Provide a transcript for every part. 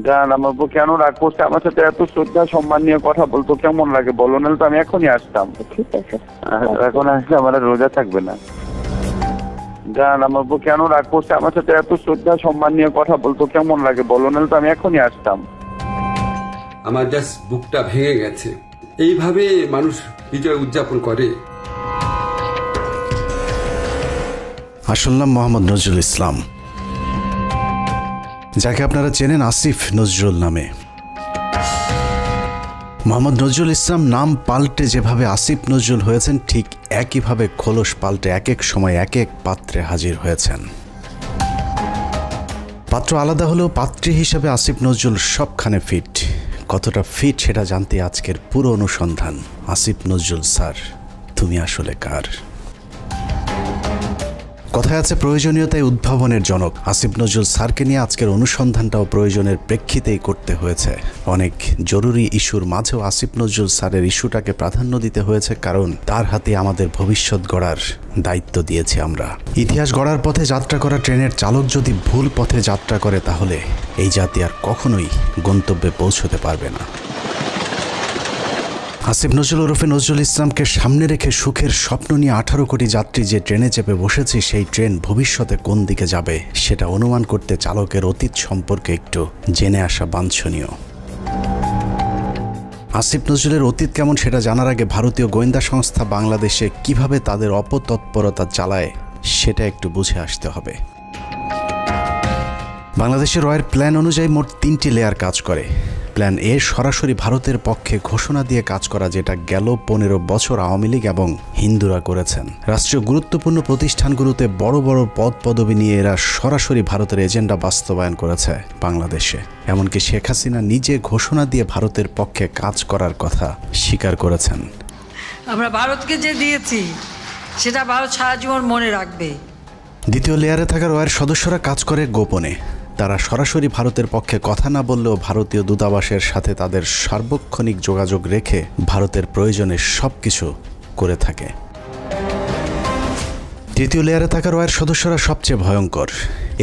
জান আমার উপর কেন রাগ করছে? আমার সাথে এত শ্রদ্ধা সম্মান নিয়ে কথা বলতো কেমন লাগে বলো, নাহলে তো আমি এখনই আসতাম। ঠিক আছে। এখন আসলে আমার আর রোজা থাকবে না। জান আমার উপর কেন রাগ করছে? আমার সাথে এত শ্রদ্ধা সম্মান নিয়ে কথা বলতো কেমন লাগে বলো, নাহলে তো আমি এখনই আসতাম। আমার জাস্ট বুকটা ভেঙে গেছে। এইভাবে মানুষ বিজয় উদযাপন করে? আসল নাম মোহাম্মদ নজরুল ইসলাম, যাকে আপনারা চেনেন আসিফ নজরুল নামে। মোহাম্মদ নজরুল ইসলাম নাম পাল্টে যেভাবে আসিফ নজরুল হয়েছেন, ঠিক একইভাবে খোলস পাল্টে এক এক সময় এক এক পাত্রে হাজির হয়েছেন। পাত্র আলাদা হলেও পাত্রী হিসেবে আসিফ নজরুল সবখানে ফিট। কতটা ফিট সেটা জানতে আজকের পুরো অনুসন্ধান। আসিফ নজরুল স্যার, তুমি আসলে কার? কথায় আছে প্রয়োজনীয়তাই উদ্ভাবনের জনক। আসিফ নজরুল স্যারকে নিয়ে আজকের অনুসন্ধানটাও প্রয়োজনের প্রেক্ষিতেই করতে হয়েছে। অনেক জরুরি ইস্যুর মাঝেও আসিফ নজরুল স্যারের ইস্যুটাকে প্রাধান্য দিতে হয়েছে, কারণ তার হাতে আমাদের ভবিষ্যৎ গড়ার দায়িত্ব দিয়েছি আমরা। ইতিহাস গড়ার পথে যাত্রা করা ট্রেনের চালক যদি ভুল পথে যাত্রা করে, তাহলে এই জাতি আর কখনোই গন্তব্যে পৌঁছতে পারবে না। আসিফ নজরুল ওরফে নজরুল ইসলামকে সামনে রেখে সুখের স্বপ্ন নিয়ে 18 কোটি যাত্রী যে ট্রেনে চেপে বসেছি, সেই ট্রেন ভবিষ্যতে কোন দিকে যাবে সেটা অনুমান করতে চালকের অতীত সম্পর্কে একটু জেনে আসা বাঞ্ছনীয়। আসিফ নজরুলের অতীত কেমন সেটা জানার আগে ভারতীয় গোয়েন্দা সংস্থা বাংলাদেশে কিভাবে তাদের অপতৎপরতা চালায় সেটা একটু বুঝে আসতে হবে। বাংলাদেশের রয়ের প্ল্যান অনুযায়ী মোট 3টি লেয়ার কাজ করে। প্ল্যান এ সরাসরি ভারতের পক্ষে ঘোষণা দিয়ে কাজ করা, যেটা গেল 15 বছর আওয়ামী লীগ এবং হিন্দুরা করেছেন। রাষ্ট্রীয় গুরুত্বপূর্ণ প্রতিষ্ঠানগুলোতে বড় বড় পদ পদবি নিয়ে এরা সরাসরি ভারতের এজেন্ডা বাস্তবায়ন করেছে বাংলাদেশে। এমনকি শেখ হাসিনা নিজে ঘোষণা দিয়ে ভারতের পক্ষে কাজ করার কথা স্বীকার করেছেন। আমরা ভারতকে যে দিয়েছি সেটা ভারত সারা জীবন মনে রাখবে। দ্বিতীয় লেয়ারে থাকা রয়ের সদস্যরা কাজ করে গোপনে। তারা সরাসরি ভারতের পক্ষে কথা না বললেও ভারতীয় দূতাবাসের সাথে তাদের সার্বক্ষণিক যোগাযোগ রেখে ভারতের প্রয়োজনে সব কিছু করে থাকে। তৃতীয় লেয়ারে থাকা রয়ের সদস্যরা সবচেয়ে ভয়ঙ্কর।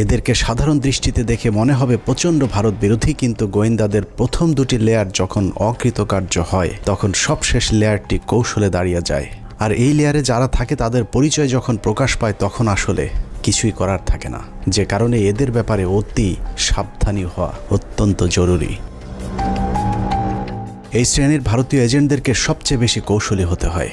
এদেরকে সাধারণ দৃষ্টিতে দেখে মনে হবে প্রচণ্ড ভারত বিরোধী, কিন্তু গোয়েন্দাদের প্রথম 2টি লেয়ার যখন অকৃতকার্য হয়, তখন সবশেষ লেয়ারটি কৌশলে দাঁড়িয়ে যায়। আর এই লেয়ারে যারা থাকে তাদের পরিচয় যখন প্রকাশ পায়, তখন আসলে কিছুই করার থাকে না। যে কারণে এদের ব্যাপারে অতি সাবধানী হওয়া অত্যন্ত জরুরি। এই শ্রেণীর ভারতীয় এজেন্টদেরকে সবচেয়ে বেশি কৌশলী হতে হয়,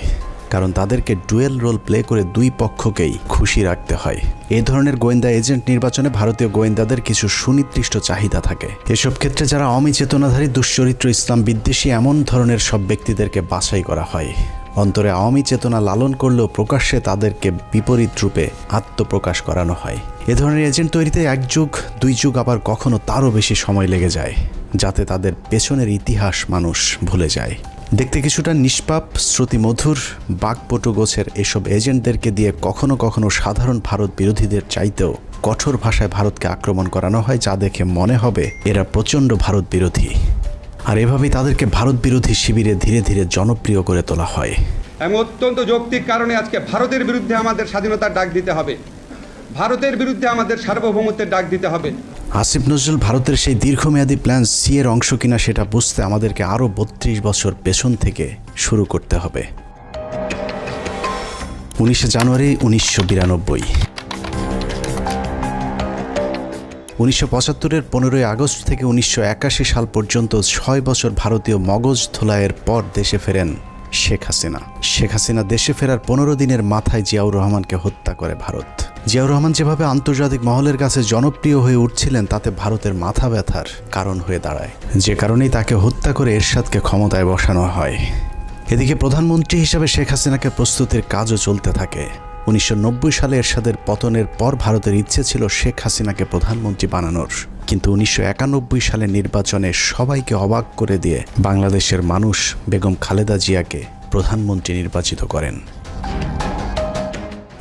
কারণ তাদেরকে ডুয়েল রোল প্লে করে দুই পক্ষকেই খুশি রাখতে হয়। এই ধরনের গোয়েন্দা এজেন্ট নির্বাচনে ভারতীয় গোয়েন্দাদের কিছু সুনির্দিষ্ট চাহিদা থাকে। এসব ক্ষেত্রে যারা আওয়ামী চেতনাধারী, দুশ্চরিত্র, ইসলাম বিদ্বেষী এমন ধরনের সব ব্যক্তিদেরকে বাছাই করা হয়। অন্তরে আওয়ামী চেতনা লালন করলেও প্রকাশ্যে তাদেরকে বিপরীত রূপে আত্মপ্রকাশ করানো হয়। এ ধরনের এজেন্ট তৈরিতে 1 যুগ 2 যুগ, আবার কখনো তারও বেশি সময় লেগে যায়, যাতে তাদের পেছনের ইতিহাস মানুষ ভুলে যায়। দেখতে কিছুটা নিষ্পাপ, শ্রুতিমধুর, বাকপটু গোছের এসব এজেন্টদেরকে দিয়ে কখনো কখনো সাধারণ ভারত বিরোধীদের চাইতেও কঠোর ভাষায় ভারতকে আক্রমণ করানো হয়, যা দেখে মনে হবে এরা প্রচণ্ড ভারত বিরোধী। আর এভাবেই তাদেরকে ভারত বিরোধী শিবিরে ধীরে ধীরে জনপ্রিয় করে তোলা হয়। এবং অত্যন্ত যৌক্তিক কারণে আজকে ভারতের বিরুদ্ধে আমাদের স্বাধীনতার ডাক দিতে হবে, ভারতের বিরুদ্ধে আমাদের সার্বভৌমত্বের ডাক দিতে হবে। আসিফ নজরুল ভারতের সেই দীর্ঘমেয়াদী প্ল্যান সি এর অংশ কিনা সেটা বুঝতে আমাদেরকে আরও 32 বছর পেছন থেকে শুরু করতে হবে। 19 জানুয়ারি 1992। 1975-এর 15 আগস্ট থেকে 1981 সাল পর্যন্ত 6 বছর ভারতীয় মগজ ধোলাইয়ের পর দেশে ফেরেন শেখ হাসিনা। শেখ হাসিনা দেশে ফেরার 15 দিনের মাথায় জিয়াউর রহমানকে হত্যা করে ভারত। জিয়াউর রহমান যেভাবে আন্তর্জাতিক মহলের কাছে জনপ্রিয় হয়ে উঠছিলেন, তাতে ভারতের মাথা ব্যথার কারণ হয়ে দাঁড়ায়, যে কারণেই তাকে হত্যা করে এরশাদকে ক্ষমতায় বসানো হয়। এদিকে প্রধানমন্ত্রী হিসেবে শেখ হাসিনাকে প্রস্তুতির কাজও চলতে থাকে। 1990 সালে এরশাদের পতনের পর ভারতের ইচ্ছে ছিল শেখ হাসিনাকে প্রধানমন্ত্রী বানানোর, কিন্তু 1991 সালে নির্বাচনে সবাইকে অবাক করে দিয়ে বাংলাদেশের মানুষ বেগম খালেদা জিয়াকে প্রধানমন্ত্রী নির্বাচিত করেন।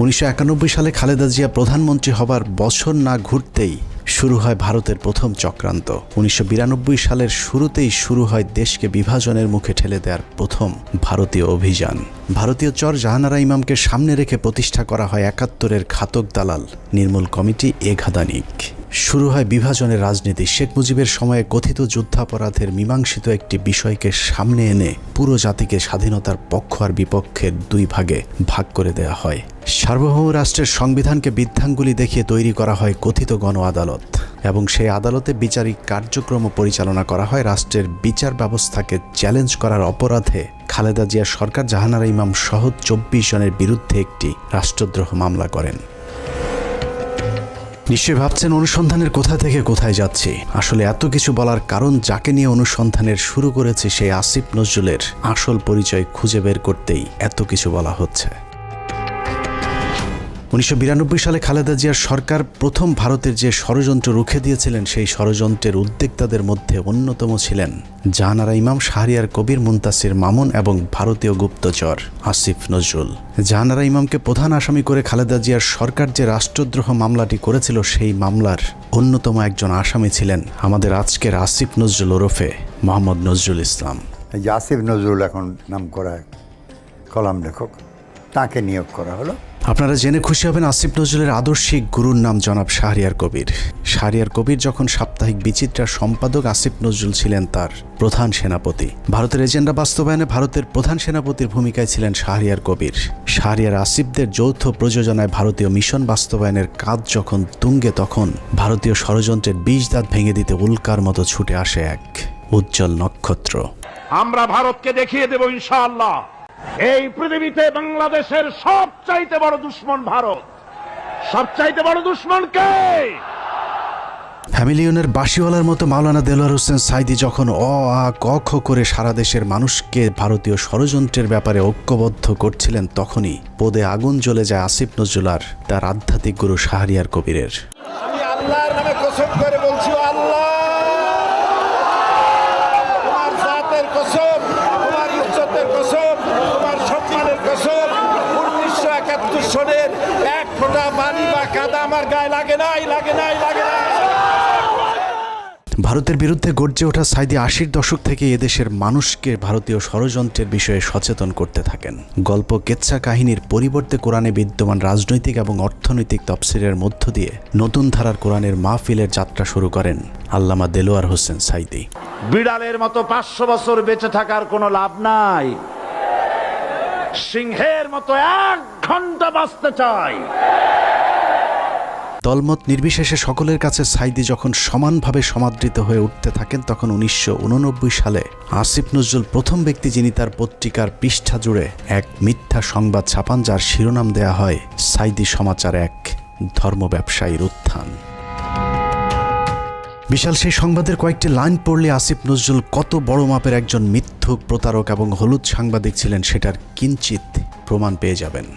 1991 সালে খালেদা জিয়া প্রধানমন্ত্রী হবার বছর না ঘুরতেই শুরু হয় ভারতের প্রথম চক্রান্ত। 1992 সালের শুরুতেই শুরু হয় দেশকে বিভাজনের মুখে ঠেলে দেওয়ার প্রথম ভারতীয় অভিযান। ভারতীয় চর জাহানারা ইমামকে সামনে রেখে প্রতিষ্ঠা করা হয় 71-এর ঘাতক দালাল নির্মূল কমিটি এ ঘাদানিক। শুরু হয় বিভাজনের রাজনীতি। শেখ মুজিবের সময়ে কথিত যুদ্ধাপরাধের মীমাংসিত একটি বিষয়কে সামনে এনে পুরো জাতিকে স্বাধীনতার পক্ষ আর বিপক্ষের দুই ভাগে ভাগ করে দেয়া হয়। সার্বভৌম রাষ্ট্রের সংবিধানকে বৃদ্ধাঙ্গুলি দেখিয়ে তৈরি করা হয় কথিত গণ আদালত, এবং সেই আদালতে বিচারিক কার্যক্রম পরিচালনা করা হয় রাষ্ট্রের বিচার ব্যবস্থাকে চ্যালেঞ্জ করার অপরাধে খালেদা জিয়া সরকার জাহানারা ইমাম সহ 24 জনের বিরুদ্ধে একটি রাষ্ট্রদ্রোহ মামলা করেন। নিশ্চয়ই ভাবছেন অনুসন্ধানের কোথা থেকে কোথায় যাচ্ছি। আসলে এত কিছু বলার কারণ, যাকে নিয়ে অনুসন্ধানের শুরু করেছে সেই আসিফ নজরুলের আসল পরিচয় খুঁজে বের করতেই এত কিছু বলা হচ্ছে। 1992 সালে খালেদা জিয়ার সরকার প্রথম ভারতের যে ষড়যন্ত্র রুখে দিয়েছিলেন, সেই ষড়যন্ত্রের উদ্যোক্তাদের মধ্যে অন্যতম ছিলেন জাহানারা ইমাম, শাহরিয়ার কবির, মুনতাসির মামুন এবং ভারতীয় গুপ্তচর আসিফ নজরুল। জাহানারা ইমামকে প্রধান আসামি করে খালেদা জিয়ার সরকার যে রাষ্ট্রদ্রোহ মামলাটি করেছিল, সেই মামলার অন্যতম একজন আসামি ছিলেন আমাদের আজকের আসিফ নজরুল ওরফে মোহাম্মদ নজরুল ইসলাম। এই যে আসিফ নজরুল এখন নাম করা কলাম লেখক, তাকে নিয়োগ করা হলো। আপনারা জেনে খুশি হবেন, আসিফ নজরুলের আদর্শিক গুরুর নাম জনাব শাহরিয়ার কবির। শাহরিয়ার কবির যখন সাপ্তাহিক বিচিত্রার সম্পাদক, আসিফ নজরুল ছিলেন তার প্রধান সেনাপতি। ভারতের এজেন্ডা বাস্তবায়নে ভারতের প্রধান সেনাপতির ভূমিকায় ছিলেন শাহরিয়ার কবির। শাহরিয়ার আসিফদের যৌথ প্রযোজনায় ভারতীয় মিশন বাস্তবায়নের কাজ যখন তুঙ্গে, তখন ভারতীয় ষড়যন্ত্রের বীজ দাঁত ভেঙে দিতে উল্কার মতো ছুটে আসে এক উজ্জ্বল নক্ষত্র। আমরা ভারতকে দেখিয়ে দেব ইনশাআল্লাহ, এই পৃথিবীতে বাংলাদেশের সবচাইতে বড় দুশ্মন ভারত। সবচাইতে বড় দুশ্মন কে? হ্যামিলিয়নের বাঁশিওয়ালার মতো মাওলানা দেলোয়ার হোসেন সাঈদী যখন আ ক খ করে সারা দেশের মানুষকে ভারতীয় ষড়যন্ত্রের ব্যাপারে ঐক্যবদ্ধ করছিলেন, তখনই পদে আগুন জ্বলে যায় আসিফ নজরুল আর তার আধ্যাত্মিক গুরু শাহরিয়ার কবিরের। আমি আল্লাহর নামে কসম করে বলছি, আল্লাহ তোমার জাতের কসম, তোমার ইজ্জতের কসম, তোমার সম্মানের কসম, 1971 সনের এক ফোঁটা পানি বা কাদা আমার গায়ে লাগে নাই, লাগে নাই, লাগে নাই। ভারতের বিরুদ্ধে গর্জে ওঠা সাঈদী 80-র দশক থেকে এদেশের মানুষকে ভারতীয় ষড়যন্ত্রের বিষয়ে সচেতন করতে থাকেন। গল্প, কেচ্ছা কাহিনীর পরিবর্তে কোরআনে বিদ্যমান রাজনৈতিক এবং অর্থনৈতিক তফসিরের মধ্য দিয়ে নতুন ধারার কোরআনের মাহফিলের যাত্রা শুরু করেন আল্লামা দেলোয়ার হোসেন সাঈদী। বিড়ালের মতো 500 বছর বেঁচে থাকার কোনো লাভ নাই, সিংহের মতো 1 ঘন্টা বাঁচতে চাই। দলমত নির্বিশেষে সকলের কাছে সাঈদী যখন সমানভাবে সমাদৃত হয়ে উঠতে থাকেন, তখন 1989 সালে আসিফ নজরুল প্রথম ব্যক্তি যিনি তার পত্রিকার পৃষ্ঠা জুড়ে এক মিথ্যা সংবাদ ছাপান, যার শিরোনাম দেয়া হয় সাঈদী সমাচার, এক ধর্ম ব্যবসায়ীর উত্থান। বিশাল সেই সংবাদের কয়েকটি লাইন পড়লে আসিফ নজরুল কত বড় মাপের একজন মিথ্যুক, প্রতারক এবং হলুদ সাংবাদিক ছিলেন সেটার কিঞ্চিত প্রমাণ পেয়ে যাবেন।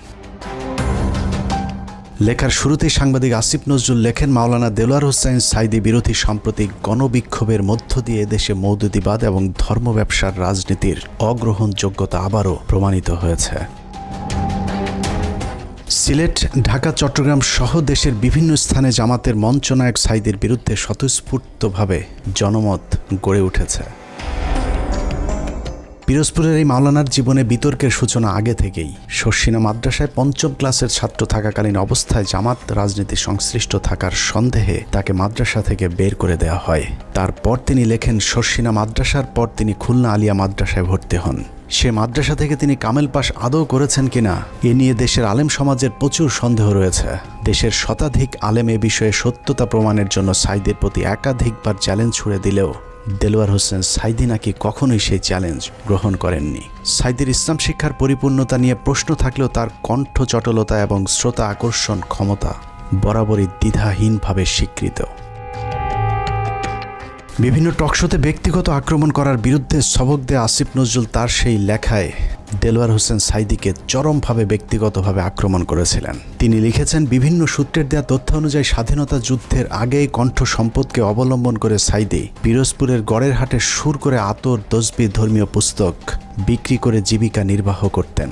লেখার শুরুতেই সাংবাদিক আসিফ নজরুল লেখেন, মাওলানা দেলোয়ার হোসেন সাঈদী বিরোধী সাম্প্রতিক গণবিক্ষোভের মধ্য দিয়ে দেশে মৌদুদিবাদ এবং ধর্ম ব্যবসার রাজনীতির অগ্রহণযোগ্যতা আবারও প্রমাণিত হয়েছে। সিলেট, ঢাকা, চট্টগ্রাম সহ দেশের বিভিন্ন স্থানে জামাতের মঞ্চনায়ক সাঈদীর বিরুদ্ধে স্বতঃস্ফূর্তভাবে জনমত গড়ে উঠেছে। পিরোজপুরের এই মাওলানার জীবনে বিতর্কের সূচনা আগে থেকেই। শর্ষিনা মাদ্রাসায় 5ম ক্লাসের ছাত্র থাকাকালীন অবস্থায় জামাত রাজনীতি সংশ্লিষ্ট থাকার সন্দেহে তাকে মাদ্রাসা থেকে বের করে দেওয়া হয়। তারপর তিনি লেখেন, শর্ষিনা মাদ্রাসার পর তিনি খুলনা আলিয়া মাদ্রাসায় ভর্তি হন। সে মাদ্রাসা থেকে তিনি কামেল পাশ আদৌ করেছেন কিনা এ নিয়ে দেশের আলেম সমাজের প্রচুর সন্দেহ রয়েছে। দেশের শতাধিক আলেম এ বিষয়ে সত্যতা প্রমাণের জন্য সাঈদীর প্রতি একাধিকবার চ্যালেঞ্জ ছুড়ে দিলেও দেলোয়ার হোসেন সাঈদী নাকি কখনোই সেই চ্যালেঞ্জ গ্রহণ করেননি। সাঈদীর ইসলাম শিক্ষার পরিপূর্ণতা নিয়ে প্রশ্ন থাকলেও তার কণ্ঠ চটলতা এবং শ্রোতা আকর্ষণ ক্ষমতা বরাবরই দ্বিধাহীনভাবে স্বীকৃত। বিভিন্ন টকশোতে ব্যক্তিগত আক্রমণ করার বিরুদ্ধে সবক দেয়া আসিফ নজরুল তার সেই লেখায় দেলোয়ার হোসেন সাঈদীকে চরমভাবে ব্যক্তিগতভাবে আক্রমণ করেছিলেন। তিনি লিখেছেন, বিভিন্ন সূত্রের দেয়া তথ্য অনুযায়ী স্বাধীনতা যুদ্ধের আগেই কণ্ঠ সম্পদকে অবলম্বন করে সাঈদী পিরোজপুরের গড়ের হাটে সুর করে আতর, তসবিহ, ধর্মীয় পুস্তক বিক্রি করে জীবিকা নির্বাহ করতেন।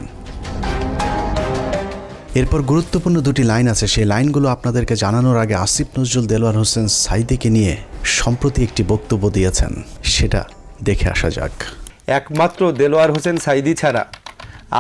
এরপর গুরুত্বপূর্ণ দুটি লাইন আছে, সেই লাইনগুলো আপনাদেরকে জানানোর আগে আসিফ নজরুল দেলোয়ার হোসেন সাঈদীকে নিয়ে সম্প্রতি একটি বক্তব্য দিয়েছেন, সেটা দেখে আসা যাক। একমাত্র দেলোয়ার হোসেন সাঈদী ছাড়া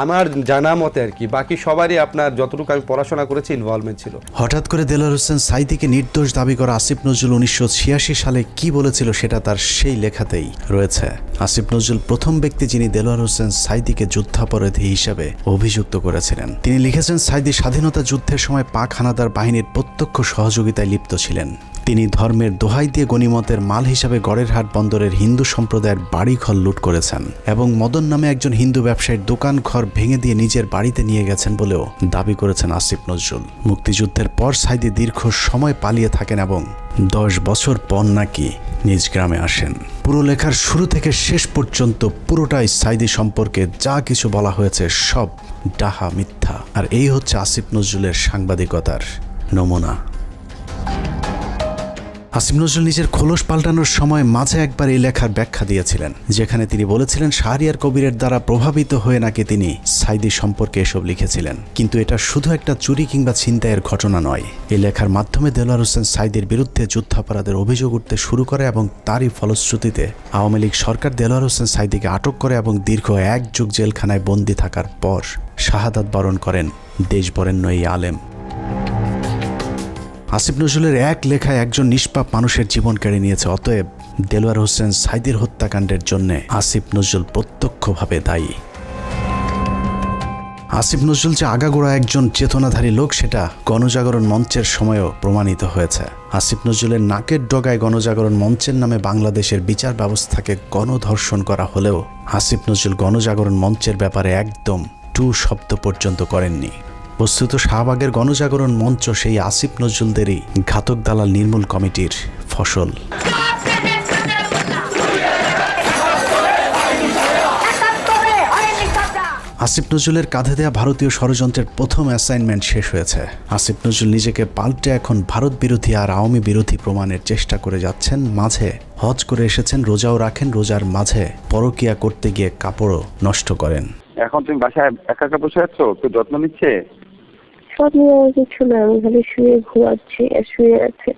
আমার জানা মতে আর কি, বাকি সবারই আপনার যতটুকু আমি পড়াশোনা করেছি ইনভলভমেন্ট ছিল। হঠাৎ করে দেলোয়ার হোসেন সাঈদীকে নির্দোষ দাবি করা আসিফ নজরুল 1986 সালে কি বলেছিল সেটা তার সেই লেখাতেই রয়েছে। আসিফ নজরুল প্রথম ব্যক্তি যিনি দেলোয়ার হোসেন সাঈদীকে যুদ্ধাপরাধী হিসেবে অভিযুক্ত করেছিলেন। তিনি লিখেছেন, সাঈদী স্বাধীনতা যুদ্ধের সময় পাক হানাদার বাহিনীর প্রত্যক্ষ সহযোগিতায় লিপ্ত ছিলেন। তিনি ধর্মের দোহাই দিয়ে গনিমতের মাল হিসাবে গড়েরহাট বন্দরের হিন্দু সম্প্রদায়ের বাড়িঘর লুট করেছেন এবং মদন নামে একজন হিন্দু ব্যবসায়ীর দোকান ঘর ভেঙে দিয়ে নিজের বাড়িতে নিয়ে গেছেন বলেও দাবি করেছেন আসিফ নজরুল। মুক্তিযুদ্ধের পর সাঈদী দীর্ঘ সময় পালিয়ে থাকেন এবং 10 বছর পর নাকি নিজ গ্রামে আসেন। পুরো লেখার শুরু থেকে শেষ পর্যন্ত পুরোটাই সাঈদী সম্পর্কে যা কিছু বলা হয়েছে সব ডাহা মিথ্যা। আর এই হচ্ছে আসিফ নজরুলের সাংবাদিকতার নমুনা। আসিফ নজরুল নিজের খোলস পাল্টানোর সময় মাঝে একবার এই লেখার ব্যাখ্যা দিয়েছিলেন, যেখানে তিনি বলেছিলেন শাহরিয়ার কবিরের দ্বারা প্রভাবিত হয়ে নাকি তিনি সাঈদী সম্পর্কে এসব লিখেছিলেন। কিন্তু এটা শুধু একটা চুরি কিংবা ছিনতাইয়ের ঘটনা নয়। এই লেখার মাধ্যমে দেলোয়ার হোসেন সাঈদীর বিরুদ্ধে যুদ্ধাপরাধের অভিযোগ উঠতে শুরু করে এবং তারই ফলশ্রুতিতে আওয়ামী লীগ সরকার দেলোয়ার হোসেন সাঈদীকে আটক করে এবং দীর্ঘ 1 যুগ জেলখানায় বন্দী থাকার পর শাহাদাত বরণ করেন দেশবরেণ্য এই আলেম। আসিফ নজরুলের এক লেখায় একজন নিষ্পাপ মানুষের জীবন কেড়ে নিয়েছে। অতএব দেলোয়ার হোসেন সাঈদীর হত্যাকাণ্ডের জন্য আসিফ নজরুল প্রত্যক্ষভাবে দায়ী। আসিফ নজরুল যে আগাগোড়া একজন চেতনাধারী লোক সেটা গণজাগরণ মঞ্চের সময়ও প্রমাণিত হয়েছে। আসিফ নজরুলের নাকের ডগায় গণজাগরণ মঞ্চের নামে বাংলাদেশের বিচার ব্যবস্থাকে গণধর্ষণ করা হলেও আসিফ নজরুল গণজাগরণ মঞ্চের ব্যাপারে একদম টু শব্দ পর্যন্ত করেননি। বস্তুত শাহবাগের গণজাগরণ মঞ্চ সেই আসিফ নজরুলদেরই ঘাতক দালাল নির্মূল কমিটির ফসল। আসিফ নজরুলের কাঁধে দেয়া ভারতীয় ষড়যন্ত্রের প্রথম অ্যাসাইনমেন্ট শেষ হয়েছে। আসিফ নজরুল নিজেকে পাল্টে এখন ভারত বিরোধী আর আওয়ামী বিরোধী প্রমাণের চেষ্টা করে যাচ্ছেন। মাঝে হজ করে এসেছেন, রোজাও রাখেন, রোজার মাঝে পরকিয়া করতে গিয়ে কাপড়ও নষ্ট করেন। এখন তুমি বাসায় একা একা বসে আছো, তো যত্ন নিচ্ছে? যত্ন নেওয়ার কিছু না, আমি খালি শুয়ে ঘুমাচ্ছি আর শুয়ে আছে।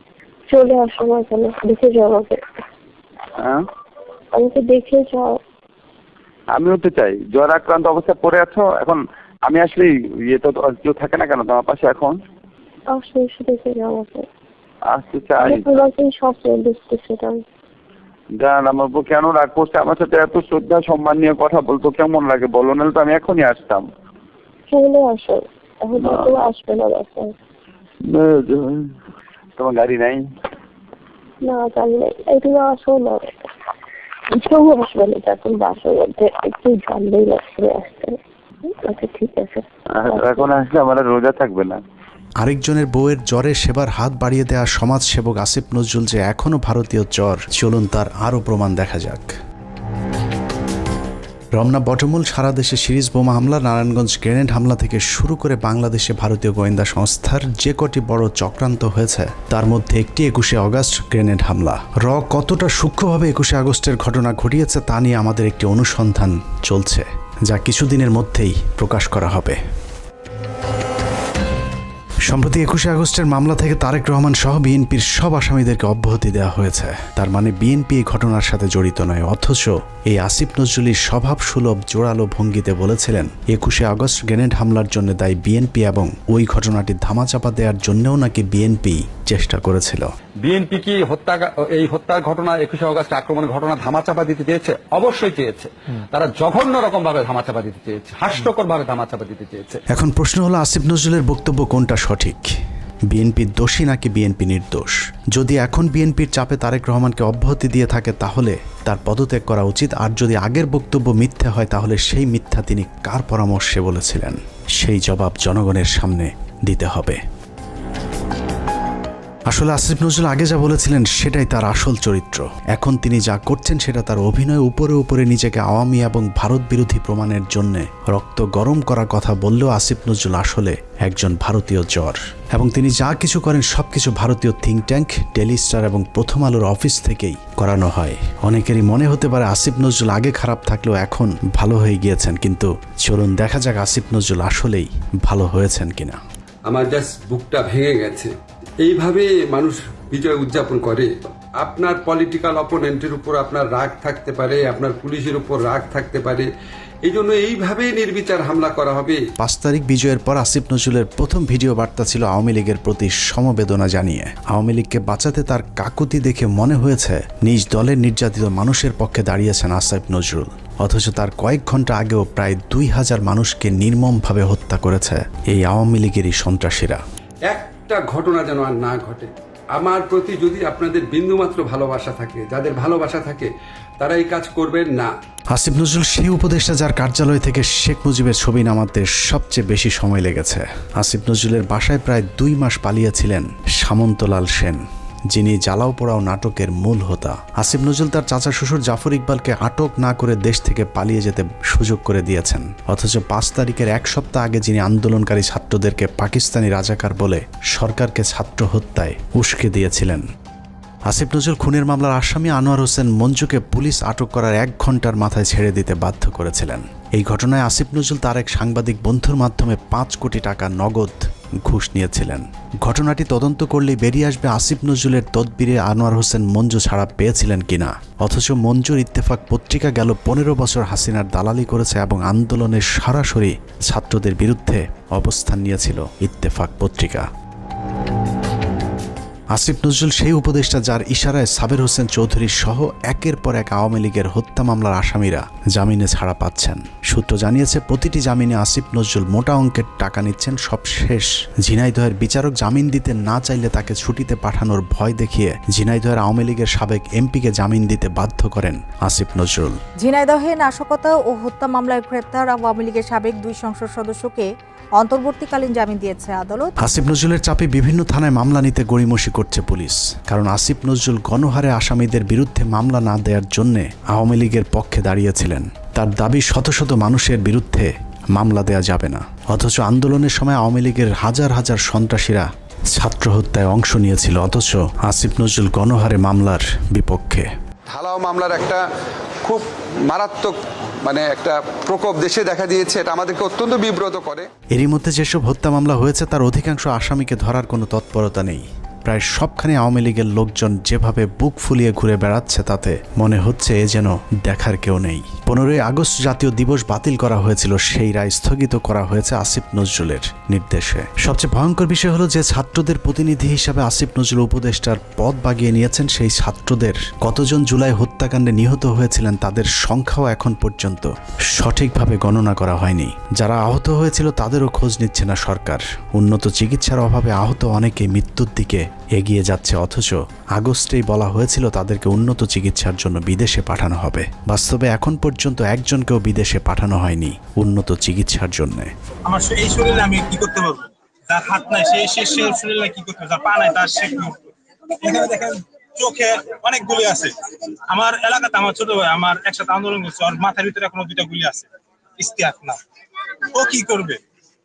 চলে আসো না কেন, দেখে যাও আমাকে। হ্যাঁ, আমাকে দেখে যাও। আমিও তো চাই। জ্বর আক্রান্ত অবস্থায় পড়ে আছো এখন। আমি আসলে ইয়ে তো কেউ থাকে না কেন তোমার পাশে এখন? আসো, এসে দেখে যাও আমাকে। আসতে চাই। তোমাকে সবসময় দেখতেছিলাম। জান, আমার বউ কেন রাগ করছে আমার সাথে? এত শ্রদ্ধা সম্মান নিয়ে কথা বলতো কেমন লাগে বলো, নাহলে তো আমি এখনই আসতাম। চলে আসো, এখন তো আসবে না বাসায়। তোমার গাড়ি নাই? না, গাড়ি নেই। তুমি আসো না, কেউ আসবে না। এখন বাসার মধ্যে একটু জানলেই লাগবে আসতে। আচ্ছা ঠিক আছে, এখন আসলে আমার রোজা থাকবে না। আরেকজনের বউয়ের জ্বরে সেবার হাত বাড়িয়ে দেওয়া সমাজসেবক আসিফ নজরুল যে এখনও ভারতীয় জ্বর, চলুন তার আরও প্রমাণ দেখা যাক। রমনা বটমূল সারা দেশে সিরিজ বোমা হামলা, নারায়ণগঞ্জ গ্রেনেড হামলা থেকে শুরু করে বাংলাদেশে ভারতীয় গোয়েন্দা সংস্থার যে কটি বড় চক্রান্ত হয়েছে তার মধ্যে একটি 21শে আগস্ট গ্রেনেড হামলা। কতটা সূক্ষ্মভাবে 21শে আগস্টের ঘটনা ঘটিয়েছে তা নিয়ে আমাদের একটি অনুসন্ধান চলছে, যা কিছুদিনের মধ্যেই প্রকাশ করা হবে। সম্প্রতি 21শে আগস্টের মামলা থেকে তারেক রহমান সহ বিএনপির সব আসামিদেরকে অব্যাহতি দেওয়া হয়েছে। তার মানে বিএনপি এই ঘটনার সাথে জড়িত নয়। অথচ এই আসিফ নজরুলের স্বভাব সুলভ জোরালো ভঙ্গিতে বলেছিলেন 21শে আগস্ট গ্রেনেড হামলার জন্য দায়ী বিএনপি এবং ওই ঘটনাটি ধামাচাপা দেওয়ার জন্যও নাকি বিএনপি চেষ্টা করেছিল। বিএনপি কি এই হত্যার ঘটনা 21শে আগস্ট আক্রমণের ঘটনা ধামাচাপা দিতে চেয়েছে? অবশ্যই চেয়েছে। তারা জঘন্য রকম ভাবে ধামাচাপা দিতে চেয়েছে, হাস্যকর ভাবে ধামাচাপা দিতে চেয়েছে। এখন প্রশ্ন হলো আসিফ নজরুলের বক্তব্য কোনটা সঠিক? বিএনপি দোষী নাকি বিএনপি নির্দোষ? যদি এখন বিএনপির চাপে তারেক রহমানকে অব্যাহতি দিয়ে থাকে তাহলে তার পদত্যাগ করা উচিত। আর যদি আগের বক্তব্য মিথ্যা হয় তাহলে সেই মিথ্যা তিনি কার পরামর্শে বলেছিলেন সেই জবাব জনগণের সামনে দিতে হবে। আসলে আসিফ নজরুল আগে যা বলেছিলেন সেটাই তার আসল চরিত্র। এখন তিনি যা করছেন সেটা তার অভিনয়। উপরে উপরে নিজেকে আওয়ামী এবং ভারত বিরোধী প্রমাণের জন্য রক্ত গরম করার কথা বললেও আসিফ নজরুল আসলে একজন ভারতীয় জ্বর এবং তিনি যা কিছু করেন সবকিছু ভারতীয় থিঙ্ক ট্যাঙ্ক, ডেইলি স্টার এবং প্রথম আলোর অফিস থেকেই করানো হয়। অনেকেরই মনে হতে পারে আসিফ নজরুল আগে খারাপ থাকলেও এখন ভালো হয়ে গিয়েছেন, কিন্তু চলুন দেখা যাক আসিফ নজরুল আসলেই ভালো হয়েছেন কিনা। আমার জাস্ট বুকটা ভেঙে গেছে। এইভাবে মানুষ বিজয় উদযাপন করে? আপনার পলিটিক্যাল অপোনেন্টের উপর আপনার রাগ থাকতে পারে, আপনার পুলিশের উপর রাগ থাকতে পারে, এই জন্য এইভাবে নির্বিচার হামলা করা হবে। 5 তারিখ বিজয়ের পর আসিফ নজরুলের প্রথম ভিডিও বার্তা ছিল আওয়ামী লীগের প্রতি সমবেদনা জানিয়ে। আওয়ামী লীগকে বাঁচাতে তার কাকুতি দেখে মনে হয়েছে নিজ দলের নির্যাতিত মানুষের পক্ষে দাঁড়িয়েছেন আসিফ নজরুল। অথচ তার কয়েক ঘন্টা আগেও প্রায় 2000 মানুষকে নির্মমভাবে হত্যা করেছে এই আওয়ামী লীগেরই সন্ত্রাসীরা। একটা ঘটনা যেন আর না ঘটে। আমার প্রতি যদি আপনাদের বিন্দুমাত্র ভালোবাসা থাকে, যাদের ভালোবাসা থাকে, তারা এই কাজ করবেন না। আসিফ নজরুল সেই উপদেষ্টা যার কার্যালয় থেকে শেখ মুজিবের ছবি নামাতে সবচেয়ে বেশি সময় লেগেছে। আসিফ নজরুলের বাসায় প্রায় 2 মাস পালিয়েছিলেন সামন্তলাল সেন, যিনি জ্বালাও পোড়াও নাটকের মূল হোতা। আসিফ নজরুল তার চাচা শ্বশুর জাফর ইকবালকে আটক না করে দেশ থেকে পালিয়ে যেতে সুযোগ করে দিয়েছেন। অথচ 5 তারিখের 1 সপ্তাহ আগে যিনি আন্দোলনকারী ছাত্রদেরকে পাকিস্তানি রাজাকার বলে সরকারকে ছাত্র হত্যায় উস্কে দিয়েছিলেন। আসিফ নজরুল খুনের মামলার আসামি আনোয়ার হোসেন মঞ্জুকে পুলিশ আটক করার 1 ঘন্টার মাথায় ছেড়ে দিতে বাধ্য করেছিলেন। এই ঘটনায় আসিফ নজরুল তার এক সাংবাদিক বন্ধুর মাধ্যমে 5 কোটি টাকা নগদ ঘুষ নিয়েছিলেন। ঘটনাটি তদন্ত করলেই বেরিয়ে আসবে আসিফ নজরুলের তদবিরে আনোয়ার হোসেন মঞ্জু ছাড়া পেয়েছিলেন কিনা। অথচ মঞ্জুর ইত্তেফাক পত্রিকা গেল 15 বছর হাসিনার দালালি করেছে এবং আন্দোলনের সরাসরি ছাত্রদের বিরুদ্ধে অবস্থান নিয়েছিল ইত্তেফাক পত্রিকা। আসিফ নজরুল সেই উপদেষ্টা যার ইশারায় সাবের হোসেন চৌধুরী সহ একের পর এক আওয়ামী লীগের হত্যা মামলার আসামিরা জামিনে ছাড়া পাচ্ছেন। সূত্র জানিয়েছে প্রতিটি জামিনে আসিফ নজরুল মোটা অঙ্কের টাকা নিচ্ছেন। সবশেষ ঝিনাইদহের বিচারক জামিন দিতে না চাইলে তাকে ছুটিতে পাঠানোর ভয় দেখিয়ে ঝিনাইদহের আওয়ামী লীগের সাবেক এমপিকে জামিন দিতে বাধ্য করেন আসিফ নজরুল। ঝিনাইদহে নাশকতা ও হত্যা মামলায় গ্রেপ্তার আওয়ামী লীগের সাবেক 2 সংসদ সদস্যকে অন্তর্বর্তীকালীন জামিন দিয়েছে আদালত। আসিফ নজরুলের চাপে বিভিন্ন থানায় মামলা নিতে গড়িমসি করছে পুলিশ। কারণ আসিফ নজরুল গণহারে আসামিদের বিরুদ্ধে মামলা না দেওয়ার জন্য আওয়ামী লীগের পক্ষে দাঁড়িয়েছিলেন। তার দাবি শত শত মানুষের বিরুদ্ধে মামলা দেয়া যাবে না। অথচ আন্দোলনের সময় আওয়ামী লীগের হাজার হাজার সন্ত্রাসীরা ছাত্র হত্যায় অংশ নিয়েছিল। অথচ আসিফ নজরুল গণহারে মামলার বিপক্ষে। ঢালাও মামলার একটা খুব মারাত্মক একটা প্রকোপ দেশে দেখা দিয়েছে। এটা আমাদেরকে অত্যন্ত বিব্রত করে। এরই মধ্যে যেসব হত্যা মামলা হয়েছে তার অধিকাংশ আসামিকে ধরার কোনো তৎপরতা নেই। প্রায় সবখানে আওয়ামী লীগের লোকজন যেভাবে বুক ফুলিয়ে ঘুরে বেড়াচ্ছে তাতে মনে হচ্ছে এ যেন দেখার কেউ নেই। 15ই আগস্ট জাতীয় দিবস বাতিল করা হয়েছিল, সেই রায় স্থগিত করা হয়েছে আসিফ নজরুলের নির্দেশে। সবচেয়ে ভয়ঙ্কর বিষয় হলো যে ছাত্রদের প্রতিনিধি হিসাবে আসিফ নজরুল উপদেষ্টার পদ বাগিয়ে নিয়েছেন। সেই ছাত্রদের কতজন জুলাই হত্যাকাণ্ডে নিহত হয়েছিলেন তাদের সংখ্যাও এখন পর্যন্ত সঠিকভাবে গণনা করা হয়নি। যারা আহত হয়েছিল তাদেরও খোঁজ নিচ্ছে না সরকার। উন্নত চিকিৎসার অভাবে আহত অনেকে মৃত্যুর দিকে এগিয়ে যাচ্ছে। অথচ আগস্টেই বলা হয়েছিল তাদেরকে উন্নত চিকিৎসার জন্য বিদেশে পাঠানো হবে। বাস্তবে এখন পর্যন্ত একজনকেও বিদেশে পাঠানো হয়নি উন্নত চিকিৎসার জন্য। আমার এই শরীরে আমি কি করতে পারবো? যার হাত নাই সেই শরীরে কি করতে, যার পা নাই তার সে কি করতে। এখানে দেখেন চোখে অনেক গুলি আছে। আমার এলাকাতে আমার ছোট ভাই আমার একসাথে আন্দোলন করছে, ওর মাথার ভিতরে এখনো 2টা গুলি আছে। ইস্তিয়াক না, ও কি করবে?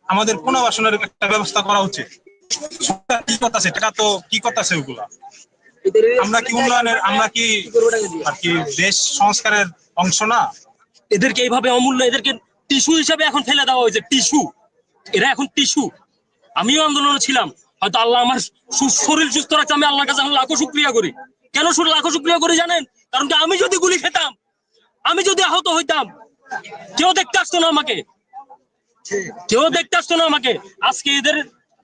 আমাদের পুনর্বাসনের একটা ব্যবস্থা করা উচিত। কি করতেছে টাকা তো কি করতেছে ওগুলা? আমরা কি উন্নয়নের, আমরা কি আর কি দেশ সংস্কারের অংশ না? এদেরকে এইভাবে অমূল্য, এদেরকে টিস্যু হিসাবে এখন ফেলে দেওয়া হয়েছে। টিস্যু, এরা এখন টিস্যু। আমিও আন্দোলনে ছিলাম, হয়তো আল্লাহ আমার শরীর সুস্থ রাখছে, আমি আল্লাহর কাছে লাখো শুকরিয়া করি। কেন লাখো শুকরিয়া করি জানেন? কারণ কি আমি যদি গুলি খেতাম, আমি যদি আহত হইতাম, কেউ দেখতে আসতো না আমাকে, কেউ দেখতে আসতো না আমাকে। আজকে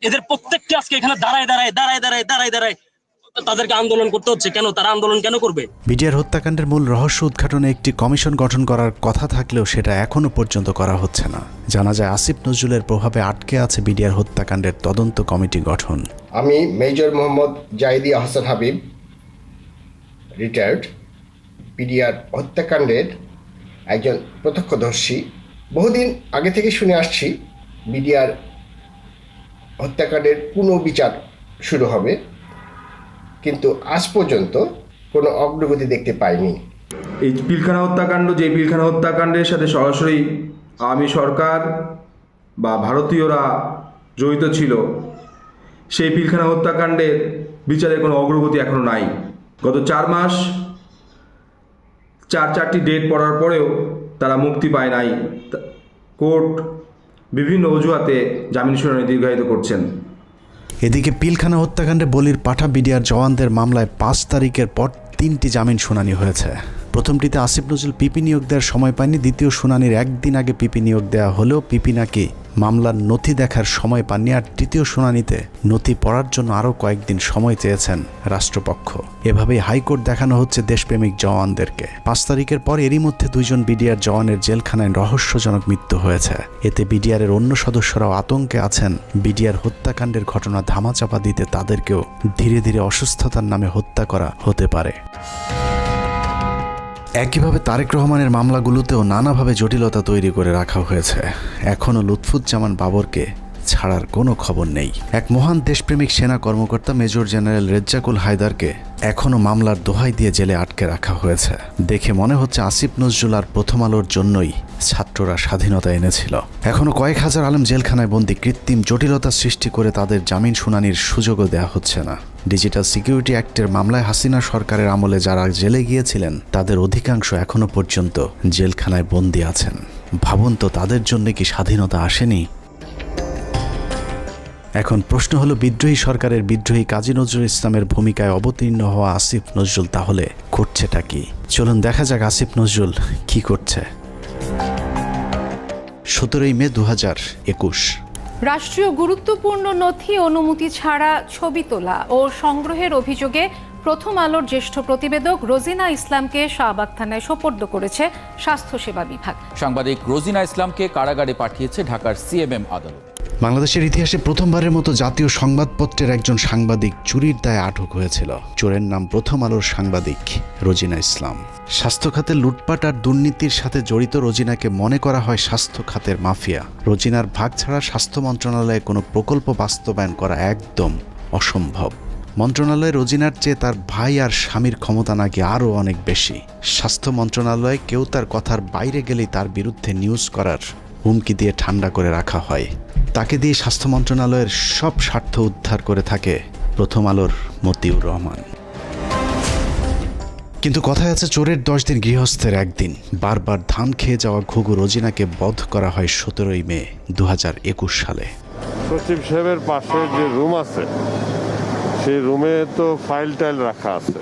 এদের প্রত্যেককে আজকে এখানে দাঁড়ায় তাদেরকে আন্দোলন করতে হচ্ছে। কেন? তারা আন্দোলন কেন করবে? বিডিআর হত্যাকাণ্ডের মূল রহস্য উদ্ঘাটনে একটি কমিশন গঠন করার কথা থাকলেও সেটা এখনো পর্যন্ত করা হচ্ছে না। জানা যায় আসিফ নজরুলের প্রভাবে আটকে আছে বিডিআর হত্যাকাণ্ডের তদন্ত কমিটি গঠন। আমি major Mohammad Zahidi Ahsan Habib, retired, BDR হত্যাকাণ্ডের একজন প্রত্যক্ষদর্শী। বহুদিন আগে থেকে শুনে আসছি বিডিআর হত্যাকাণ্ডের পুনর্বিচার শুরু হবে, কিন্তু আজ পর্যন্ত কোনো অগ্রগতি দেখতে পাইনি। এই পিলখানা হত্যাকাণ্ড, যে পিলখানা হত্যাকাণ্ডের সাথে সরাসরি আওয়ামী সরকার বা ভারতীয়রা জড়িত ছিল, সেই পিলখানা হত্যাকাণ্ডের বিচারের কোনো অগ্রগতি এখনও নাই। গত 4 মাস 4টি ডেট পড়ার পরেও তারা মুক্তি পায় নাই। কোর্ট বিভিন্ন অজুহাতে জামিন শুনানি দীর্ঘায়িত করছেন। এদিকে পিলখানা হত্যাকাণ্ডে বলির পাঠা বিডিআর জওয়ানদের মামলায় 5 তারিখের পর 3টি জামিন শুনানি হয়েছে। প্রথমটিতে আসিফ নজরুল পিপি নিয়োগ দেওয়ার সময় পায়নি, দ্বিতীয় শুনানির একদিন আগে পিপি নিয়োগ দেওয়া হলেও পিপি নাকি মামলার নথি দেখার সময় পাননি, আর তৃতীয় শুনানিতে নথি পড়ার জন্য আরও কয়েকদিন সময় চেয়েছেন রাষ্ট্রপক্ষ। এভাবেই হাইকোর্ট দেখানো হচ্ছে দেশপ্রেমিক জওয়ানদেরকে। 5 তারিখের পর এরই মধ্যে 2 জন বিডিআর জওয়ানের জেলখানায় রহস্যজনক মৃত্যু হয়েছে। এতে বিডিআরের অন্য সদস্যরাও আতঙ্কে আছেন বিডিআর হত্যাকাণ্ডের ঘটনা ধামাচাপা দিতে তাদেরকেও ধীরে ধীরে অসুস্থতার নামে হত্যা করা হতে পারে। একইভাবে তারেক রহমানের মামলাগুলোতেও নানাভাবে জটিলতা তৈরি করে রাখা হয়েছে। এখনও লুৎফুজ্জামান বাবরকে ছাড়ার কোনো খবর নেই। এক মহান দেশপ্রেমিক সেনা কর্মকর্তা মেজর জেনারেল রেজ্জাকুল হায়দারকে এখনও মামলার দোহাই দিয়ে জেলে আটকে রাখা হয়েছে। দেখে মনে হচ্ছে আসিফ নজরুল আর প্রথম আলোর জন্যই ছাত্ররা স্বাধীনতা এনেছিল। এখনও কয়েক হাজার আলেম জেলখানায় বন্দী, কৃত্রিম জটিলতা সৃষ্টি করে তাদের জামিন শুনানির সুযোগও দেওয়া হচ্ছে না। ডিজিটাল সিকিউরিটি অ্যাক্টের মামলায় হাসিনা সরকারের আমলে যারা জেলে গিয়েছিলেন তাদের অধিকাংশ এখনও পর্যন্ত জেলখানায় বন্দী আছেন। ভাবুন তো, তাদের জন্য কি স্বাধীনতা আসেনি? এখন প্রশ্ন হলো, বিদ্রোহী সরকারের বিদ্রোহী কাজী নজরুল ইসলামের ভূমিকায় অবতীর্ণ হওয়া আসিফ নজরুল তাহলে করছেটা কি? চলুন দেখা যাক আসিফ নজরুল কি করছে। 17 মে 2021। রাষ্ট্রীয় গুরুত্বপূর্ণ নথি অনুমতি ছাড়া ছবি তোলা ও সংগ্রহের অভিযোগে প্রথম আলোর জ্যেষ্ঠ প্রতিবেদক রোজিনা ইসলামকে শাহবাগ থানায় সোপর্দ করেছে স্বাস্থ্যসেবা বিভাগ। সাংবাদিক রোজিনা ইসলামকে কারাগারে পাঠিয়েছে ঢাকার সিএমএম আদালত। বাংলাদেশের ইতিহাসে প্রথমবারের মতো জাতীয় সংবাদপত্রের একজন সাংবাদিক চুরির দায়ে আটক হয়েছিল। চোরের নাম প্রথম আলোর সাংবাদিক রোজিনা ইসলাম। স্বাস্থ্য খাতে লুটপাট আর দুর্নীতির সাথে জড়িত রোজিনাকে মনে করা হয় স্বাস্থ্য খাতের মাফিয়া। রোজিনার ভাগ ছাড়া স্বাস্থ্য মন্ত্রণালয়ে কোনো প্রকল্প বাস্তবায়ন করা একদম অসম্ভব। মন্ত্রণালয়ে রোজিনার চেয়ে তার ভাই আর স্বামীর ক্ষমতা নাকি আরও অনেক বেশি। স্বাস্থ্য মন্ত্রণালয়ে কেউ তার কথার বাইরে গেলেই তার বিরুদ্ধে নিউজ করার হুমকি দিয়ে ঠান্ডা করে রাখা হয়। তাকে দিয়ে স্বাস্থ্য মন্ত্রণালয়ের সব স্বার্থ উদ্ধার করে থাকে প্রথম আলোর মতিউর রহমান। কিন্তু কথায় আছে, চোরের 10 দিন গৃহস্থের একদিন। বারবার ধান খেয়ে যাওয়া ঘুঘু রোজিনাকে বধ করা হয় 17 মে 2021 সালে। সচিব সাহেবের পাশে যে রুম আছে সেই রুমে তো ফাইল টাইল রাখা আছে।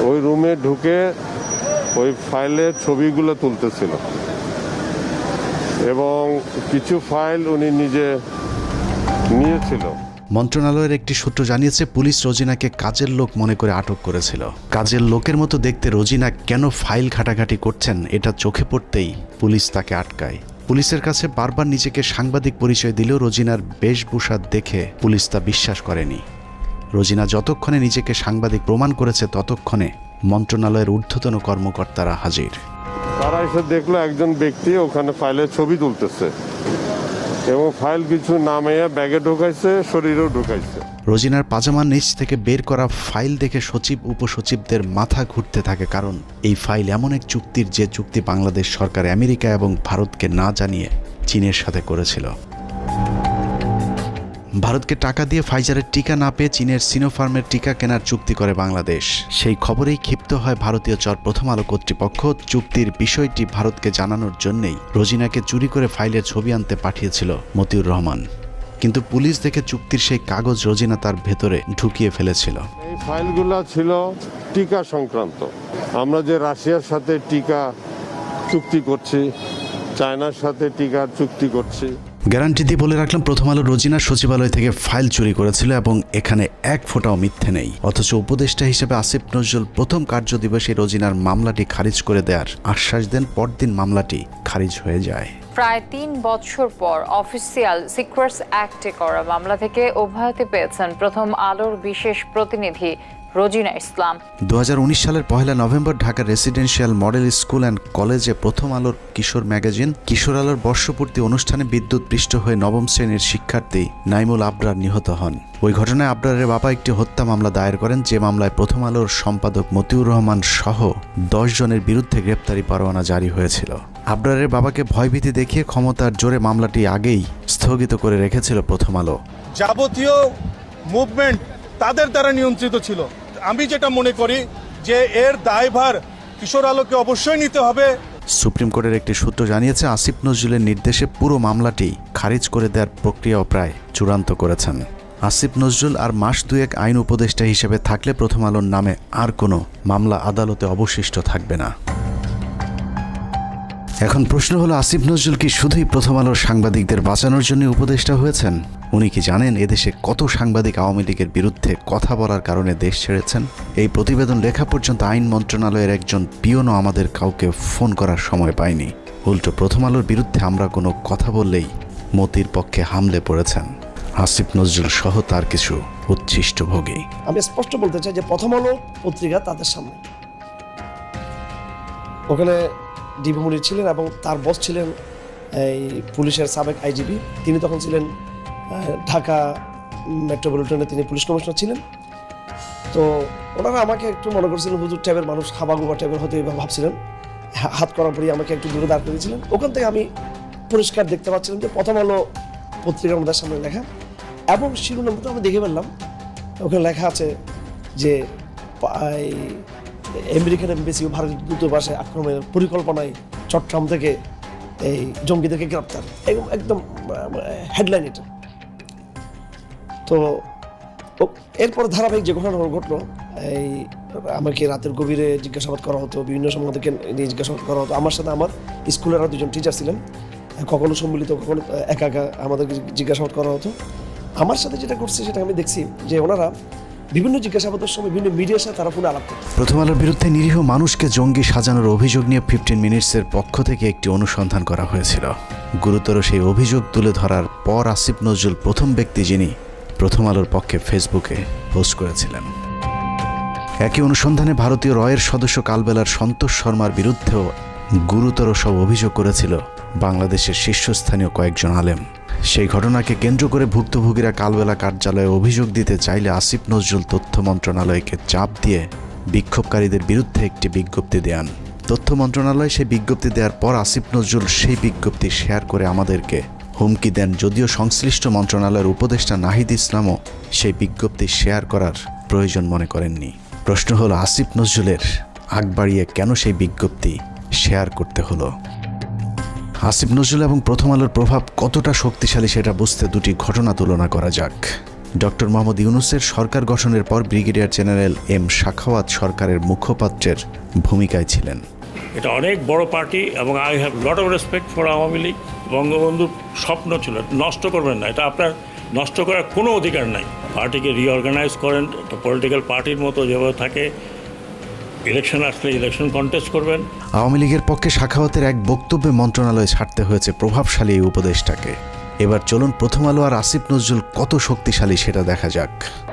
ওই রুমে ঢুকে ওই ফাইলের ছবিগুলো তুলতেছিল এবং কিছু ফাইল উনি নিজে নিয়েছিল। মন্ত্রণালয়ের একটি সূত্র জানিয়েছে, পুলিশ রোজিনাকে কাজের লোক মনে করে আটক করেছিল। কাজের লোকের মতো দেখতে রোজিনা কেন ফাইল ঘাটাঘাটি করছেন এটা চোখে পড়তেই পুলিশ তাকে আটকায়। পুলিশের কাছে বারবার নিজেকে সাংবাদিক পরিচয় দিলেও রোজিনার বেশভূষা দেখে পুলিশ তা বিশ্বাস করেনি। রোজিনা যতক্ষণে নিজেকে সাংবাদিক প্রমাণ করেছে ততক্ষণে মন্ত্রণালয়ের ঊর্ধ্বতন কর্মকর্তারা হাজির। তারা এসে দেখলো একজন ব্যক্তি ওখানে ফাইলের ছবি তুলতেছে এবং ফাইল কিছু নামে ব্যাগে ঢুকাইছে, শরীরেও ঢুকাইছে। রোজিনার পাজামার নিচ থেকে বের করা ফাইল দেখে সচিব উপসচিবদের মাথা ঘুরতে থাকে, কারণ এই ফাইল এমন এক চুক্তির যে চুক্তি বাংলাদেশ সরকার আমেরিকা এবং ভারতকে না জানিয়ে চীনের সাথে করেছিল। ভারতকে টাকা দিয়ে ফাইজারের টিকা না পেয়ে চীনের সিনোফার্মের টিকা কেনার চুক্তি করে বাংলাদেশ। সেই খবরেই ক্ষিপ্ত হয় ভারতীয় চর প্রথম আলো কর্তৃপক্ষ। চুক্তির বিষয়টি ভারতকে জানানোর জন্যই রোজিনাকে চুরি করে ফাইলের ছবি আনতে পাঠিয়েছিল মতিউর রহমান। কিন্তু পুলিশ দেখে চুক্তির সেই কাগজ রোজিনা তার ভেতরে ঢুকিয়ে ফেলেছিল। এই ফাইলগুলো ছিল টিকা সংক্রান্ত। আমরা যে রাশিয়ার সাথে টিকা চুক্তি করছি, চায়নার সাথে টিকার চুক্তি করছি। গ্যারান্টি দিয়ে বলে রাখলাম, প্রথম আলো রোজিনা সচিবালয় থেকে ফাইল চুরি করেছিল এবং এখানে এক ফোঁটাও মিথ্যে নেই। অথচ উপদেষ্টা হিসেবে আসিফ নজরুল প্রথম কার্যদিবসে রোজিনার মামলাটি খারিজ করে দেওয়ার আশ্বাস দেন। পরদিন মামলাটি খারিজ হয়ে যায়। প্রায় 3 বছর পর অফিসিয়াল সিক্রেটস অ্যাক্টে করা মামলা থেকে অব্যাহতি পেয়েছেন প্রথম আলোর বিশেষ প্রতিনিধি রোজিনা ইসলাম। 2019 সালের 1 নভেম্বর ঢাকার রেসিডেন্সিয়াল মডেল স্কুল অ্যান্ড কলেজে প্রথম আলোর কিশোর ম্যাগাজিন কিশোর আলোর বর্ষপূর্তি অনুষ্ঠানে বিদ্যুৎ পৃষ্ঠ হয়ে 9ম শ্রেণীর শিক্ষার্থী নাইমুল আবরার নিহত হন। ওই ঘটনায় আবরারের বাবা একটি হত্যা মামলা দায়ের করেন, যে মামলায় প্রথম আলোর সম্পাদক মতিউর রহমান সহ 10 জনের বিরুদ্ধে গ্রেপ্তারি পরোয়ানা জারি হয়েছিল। আবরারের বাবাকে ভয়ভীতি দেখিয়ে ক্ষমতার জোরে মামলাটি আগেই স্থগিত করে রেখেছিল প্রথম আলো। যাবতীয় মুভমেন্ট তাদের দ্বারা নিয়ন্ত্রিত ছিল। আমি যেটা মনে করি যে এর দায়ভার কিশোর আলোকে অবশ্যই নিতে হবে। সুপ্রিম কোর্টের একটি সূত্র জানিয়েছে, আসিফ নজরুলের নির্দেশে পুরো মামলাটি খারিজ করে দেওয়ার প্রক্রিয়াও প্রায় চূড়ান্ত করেছেন আসিফ নজরুল আর মাস দুয়েক আইন উপদেষ্টা হিসেবে থাকলে প্রথম আলোর নামে আর কোনো মামলা আদালতে অবশিষ্ট থাকবে না। এখন প্রশ্ন হলো, আসিফ নজরুল কি শুধুই প্রথম আলোর সাংবাদিকদের বাঁচানোর জন্য উপদেষ্টা হয়েছেন? উনি কি জানেন এদেশে কত সাংবাদিক আওয়ামী লীগের বিরুদ্ধে কথা বলার কারণে দেশ ছেড়েছেন? এই প্রতিবেদন লেখা পর্যন্ত আইন মন্ত্রণালয়ের একজন পিয়নও আমাদের কাউকে ফোন করার সময় পায়নি। উল্টো প্রথম আলোর বিরুদ্ধে আমরা কোনো কথা বললেই মতির পক্ষে হামলে পড়েছেন আসিফ নজরুল সহ তার কিছু উচ্ছিষ্টভোগী। আমি স্পষ্ট বলতে চাই যে প্রথম আলো পত্রিকা তাদের সামনে, ওখানে ডিবি মুনির ছিলেন এবং তার বস ছিলেন এই পুলিশের সাবেক আইজিপি, তিনি তখন ছিলেন ঢাকা মেট্রোপলিটনে, তিনি পুলিশ কমিশনার ছিলেন। তো ওনারা আমাকে একটু মনে করছিলেন হুজুর টাইপের মানুষ, হাবাগুবা টাইপের হয়তো এইভাবে ভাবছিলেন, হাত করার পরেই আমাকে একটু দূরে দাঁড় করেছিলেন। ওখান থেকে আমি পরিষ্কার দেখতে পাচ্ছিলাম যে প্রথম আলো পত্রিকার আমাদের সামনে লেখা, এবং শিরোনামটা আমি দেখে ফেললাম, ওখানে লেখা আছে যে আমেরিকান এমবেসি ও ভারতীয় দূতাবাসে আক্রমণের পরিকল্পনায় চট্টগ্রাম থেকে এই জঙ্গিদেরকে গ্রেপ্তার, একদম হেডলাইন এটা। তো এরপর ধারাবাহিক যে ঘটনা ঘটলো, এই আমাকে রাতের গভীরে জিজ্ঞাসাবাদ করা হতো, বিভিন্ন সময় থেকে নিয়ে জিজ্ঞাসাবাদ করা হতো। আমার সাথে আমার স্কুলের আর দুজন টিচার ছিলেন, কখনো সম্মিলিত কখনো একা একা আমাদেরকে জিজ্ঞাসাবাদ করা হতো। আমার সাথে যেটা করছে সেটা আমি দেখছি যে ওনারা বিভিন্ন জিজ্ঞাসাবাদের সময় বিভিন্ন মিডিয়ার সাথে তারা পুরো আলাপ করতো। প্রথম আলোর বিরুদ্ধে নিরীহ মানুষকে জঙ্গি সাজানোর অভিযোগ নিয়ে 15 মিনিটসের পক্ষ থেকে একটি অনুসন্ধান করা হয়েছিল। গুরুতর সেই অভিযোগ তুলে ধরার পর আসিফ নজরুল প্রথম ব্যক্তি যিনি প্রথম আলোর পক্ষে ফেসবুকে পোস্ট করেছিলেন। একই অনুসন্ধানে ভারতীয় রয়ের সদস্য কালবেলার সন্তোষ শর্মার বিরুদ্ধেও গুরুতর সব অভিযোগ করেছিল বাংলাদেশের শীর্ষস্থানীয় কয়েকজন আলেম। সেই ঘটনাকে কেন্দ্র করে ভুক্তভোগীরা কালবেলা কার্যালয়ে অভিযোগ দিতে চাইলে আসিফ নজরুল তথ্য মন্ত্রণালয়কে চাপ দিয়ে বিক্ষোভকারীদের বিরুদ্ধে একটি বিজ্ঞপ্তি দেন। তথ্য মন্ত্রণালয় সেই বিজ্ঞপ্তি দেওয়ার পর আসিফ নজরুল সেই বিজ্ঞপ্তি শেয়ার করে আমাদেরকে হুমকি দেন, যদিও সংশ্লিষ্ট মন্ত্রণালয়ের উপদেষ্টা নাহিদ ইসলামও সেই বিজ্ঞপ্তি শেয়ার করার প্রয়োজন মনে করেননি। প্রশ্ন হলো, আসিফ নজরুলের আগ বাড়িয়ে কেন সেই বিজ্ঞপ্তি শেয়ার করতে হলো? আসিফ নজরুল এবং প্রথম আলোর প্রভাব কতটা শক্তিশালী সেটা বুঝতে দুটি ঘটনা তুলনা করা যাক। ডক্টর মোহাম্মদ ইউনূসের সরকার গঠনের পর ব্রিগেডিয়ার জেনারেল এম সাখাওয়াত সরকারের মুখপাত্রের ভূমিকায় ছিলেন। এটা অনেক বড় পার্টি এবং I have lot of respect for Awami League. বঙ্গবন্ধুর স্বপ্ন ছিল, নষ্ট করবেন না, এটা আপনার নষ্ট করার কোনো অধিকার নাই। পার্টিকে রিঅর্গানাইজ করেন, একটা পলিটিক্যাল পার্টির মতো যেভাবে থাকে, ইলেকশন আসলে ইলেকশন কন্টেস্ট করবেন। আওয়ামী লীগের পক্ষে সাখাওয়াতের এক বক্তব্যে মন্ত্রণালয় ছাড়তে হয়েছে প্রভাবশালী এই উপদেষ্টাকে। এবার চলুন প্রথম আলো আর আসিফ নজরুল কত শক্তিশালী সেটা দেখা যাক।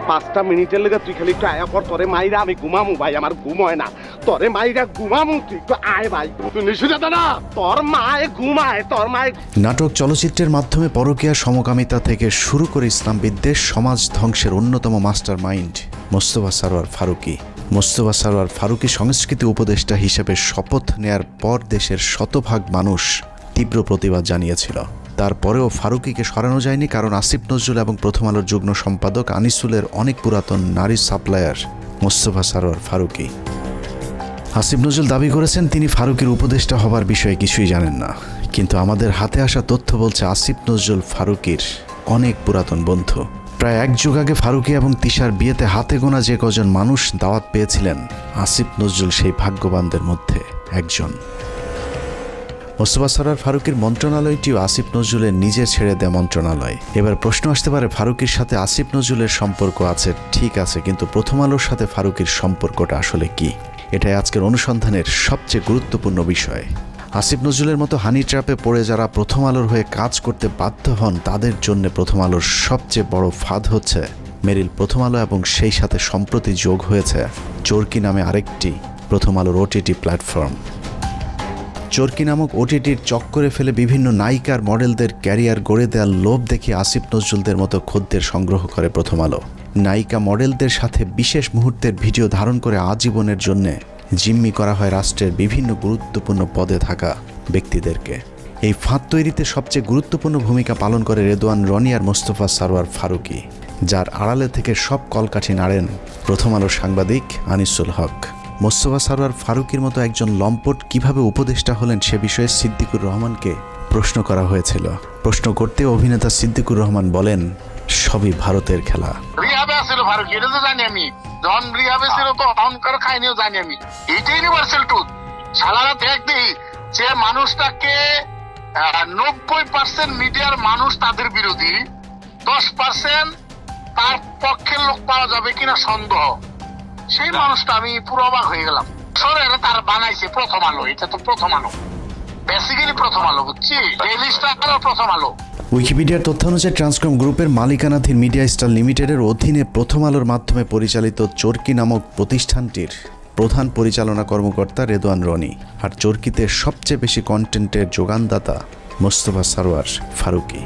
5টা মিনিটের লেগে তুই খালি একটু আয়া পর, তোরে মাইরা আমি ঘুমামু ভাই, আমার ঘুম হয় না, তোরে মাইরা ঘুমামু, তুই একটু আয় ভাই, তুই নিশুজা না, তোর মায়ে ঘুমায়, তোর মায়ে। নাটক চলচ্চিত্রের মাধ্যমে পরকীয়া সমকামিতা থেকে শুরু করে ইসলাম বিদ্বেষ, সমাজ ধ্বংসের অন্যতম মাস্টার মাইন্ড মোস্তফা সরোয়ার ফারুকী। মোস্তফা সরোয়ার ফারুকী সংস্কৃতি উপদেষ্টা হিসেবে শপথ নেয়ার পর দেশের শতভাগ মানুষ তীব্র প্রতিবাদ জানিয়েছিল। তারপরেও ফারুকীকে সরানো যায়নি, কারণ আসিফ নজরুল এবং প্রথম আলোর যুগ্ম সম্পাদক আনিসুলের অনেক পুরাতন নারী সাপ্লায়ার মোস্তফা সরোয়ার ফারুকী। আসিফ নজরুল দাবি করেছেন তিনি ফারুকীর উপদেষ্টা হবার বিষয়ে কিছুই জানেন না, কিন্তু আমাদের হাতে আসা তথ্য বলছে আসিফ নজরুল ফারুকীর অনেক পুরাতন বন্ধু। প্রায় এক যুগ আগে ফারুকী এবং তিশার বিয়েতে হাতে গোনা যে কজন মানুষ দাওয়াত পেয়েছিলেন, আসিফ নজরুল সেই ভাগ্যবানদের মধ্যে একজন। মোস্তফা সরোয়ার ফারুকীর মন্ত্রণালয়টিও আসিফ নজরুলের নিজে ছেড়ে দেয় মন্ত্রণালয়। এবার প্রশ্ন আসতে পারে, ফারুকীর সাথে আসিফ নজরুলের সম্পর্ক আছে ঠিক আছে, কিন্তু প্রথম আলোর সাথে ফারুকীর সম্পর্কটা আসলে কি? এটাই আজকের অনুসন্ধানের সবচেয়ে গুরুত্বপূর্ণ বিষয়। আসিফ নজরুলের মতো হানি ট্র্যাপে পড়ে যারা প্রথম আলোর হয়ে কাজ করতে বাধ্য হন, তাদের জন্য প্রথম আলোর সবচেয়ে বড় ফাঁদ হচ্ছে মেরিল প্রথম আলো, এবং সেই সাথে সম্প্রতি যোগ হয়েছে চরকি নামে আরেকটি প্রথম আলোর ওটিটি প্ল্যাটফর্ম। চরকি নামক ওটিটির চক্করে ফেলে বিভিন্ন নায়িকার মডেলদের ক্যারিয়ার গড়ে দেওয়ার লোভ দেখে আসিফ নজরুলদের মতো খদ্দের সংগ্রহ করে প্রথম আলো। নায়িকা মডেলদের সাথে বিশেষ মুহূর্তের ভিডিও ধারণ করে আজীবনের জন্য জিম্মি করা হয় রাষ্ট্রের বিভিন্ন গুরুত্বপূর্ণ পদে থাকা ব্যক্তিদেরকে। এই ফাঁদ তৈরিতে সবচেয়ে গুরুত্বপূর্ণ ভূমিকা পালন করে রেদওয়ান রনি আর মোস্তফা সরোয়ার ফারুকী, যার আড়ালে থেকে সব কলকাঠি নাড়েন প্রথম আলোর সাংবাদিক আনিসুল হক। মোস্তফা সরোয়ার ফারুকীর মতো একজন লম্পট কিভাবে উপদেষ্টা হলেন সে বিষয়ে সিদ্দিকুর রহমানকে প্রশ্ন করা হয়েছিল। প্রশ্ন করতে অভিনেতা সিদ্দিকুর রহমান বলেন, সবই ভারতের খেলা। রিহাবে আছিল ফারুক, এটা তো জানি আমি। যখন রিহাবে ছিল তো অহংকার খাইনিও জানি আমি। এটা ইউনিভার্সাল ট্রুথ। সালারা দেখবি যে মানুষটাকে 90% মিডিয়ার মানুষ তাদের বিরোধী, 10% তার পক্ষের লোক পাওয়া যাবে কিনা সন্দেহ। সেই মানুষটা আমি পুরো অবাক হয়ে গেলাম। সরে তার বানাইছে প্রথম আলো, এটা তো প্রথম আলো, বেসিক্যালি প্রথম আলো, বুঝছি? ডেইলি স্টার প্রথম আলো। উইকিপিডিয়ার তথ্য অনুযায়ী ট্রান্সকম গ্রুপের মালিকানাধীন মিডিয়া স্টার লিমিটেডের অধীনে প্রথম আলোর মাধ্যমে পরিচালিত চরকি নামক প্রতিষ্ঠানটির প্রধান পরিচালনা কর্মকর্তা রেদওয়ান রনি, আর চরকিতে সবচেয়ে বেশি কন্টেন্টের যোগানদাতা মোস্তফা সরওয়ার ফারুকী।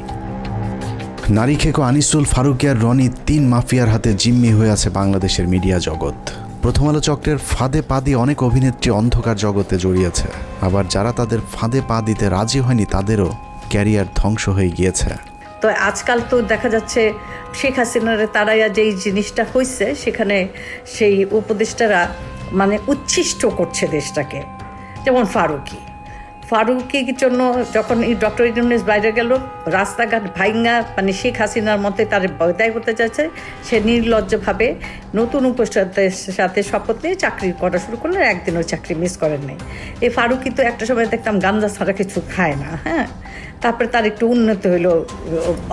নারী খেকো আনিসুল, ফারুকী আর রনি 3 মাফিয়ার হাতে জিম্মি হয়ে আছে বাংলাদেশের মিডিয়া জগৎ। প্রথম আলো চক্রের ফাঁদে পা দিয়ে অনেক অভিনেত্রী অন্ধকার জগতে জড়িয়েছে, আবার যারা তাদের ফাঁদে পা দিতে রাজি হয়নি তাদেরও ক্যারিয়ার ধ্বংস হয়ে গিয়েছে। তো আজকাল তো দেখা যাচ্ছে শেখ হাসিনার তারাইয়া যেই জিনিসটা হয়েছে, সেখানে সেই উপদেষ্টারা মানে উচ্ছিষ্ট করছে দেশটাকে। যেমন ফারুকির জন্য যখন এই ডক্টর ইউনূস বাইরে গেল, রাস্তাঘাট ভাইঙ্গা মানে শেখ হাসিনার মতে তার বয়দায় করতে চাইছে, সে নির্লজ্জভাবে নতুন উপদেষ্টাদের সাথে শপথ নিয়ে চাকরি করা শুরু করলেন, একদিনও চাকরি মিস করেন নাই। এই ফারুকি তো একটা সময় দেখতাম গাঞ্জা ছাড়া কিছু খায় না, হ্যাঁ। তারপরে তার একটু উন্নতি হইলো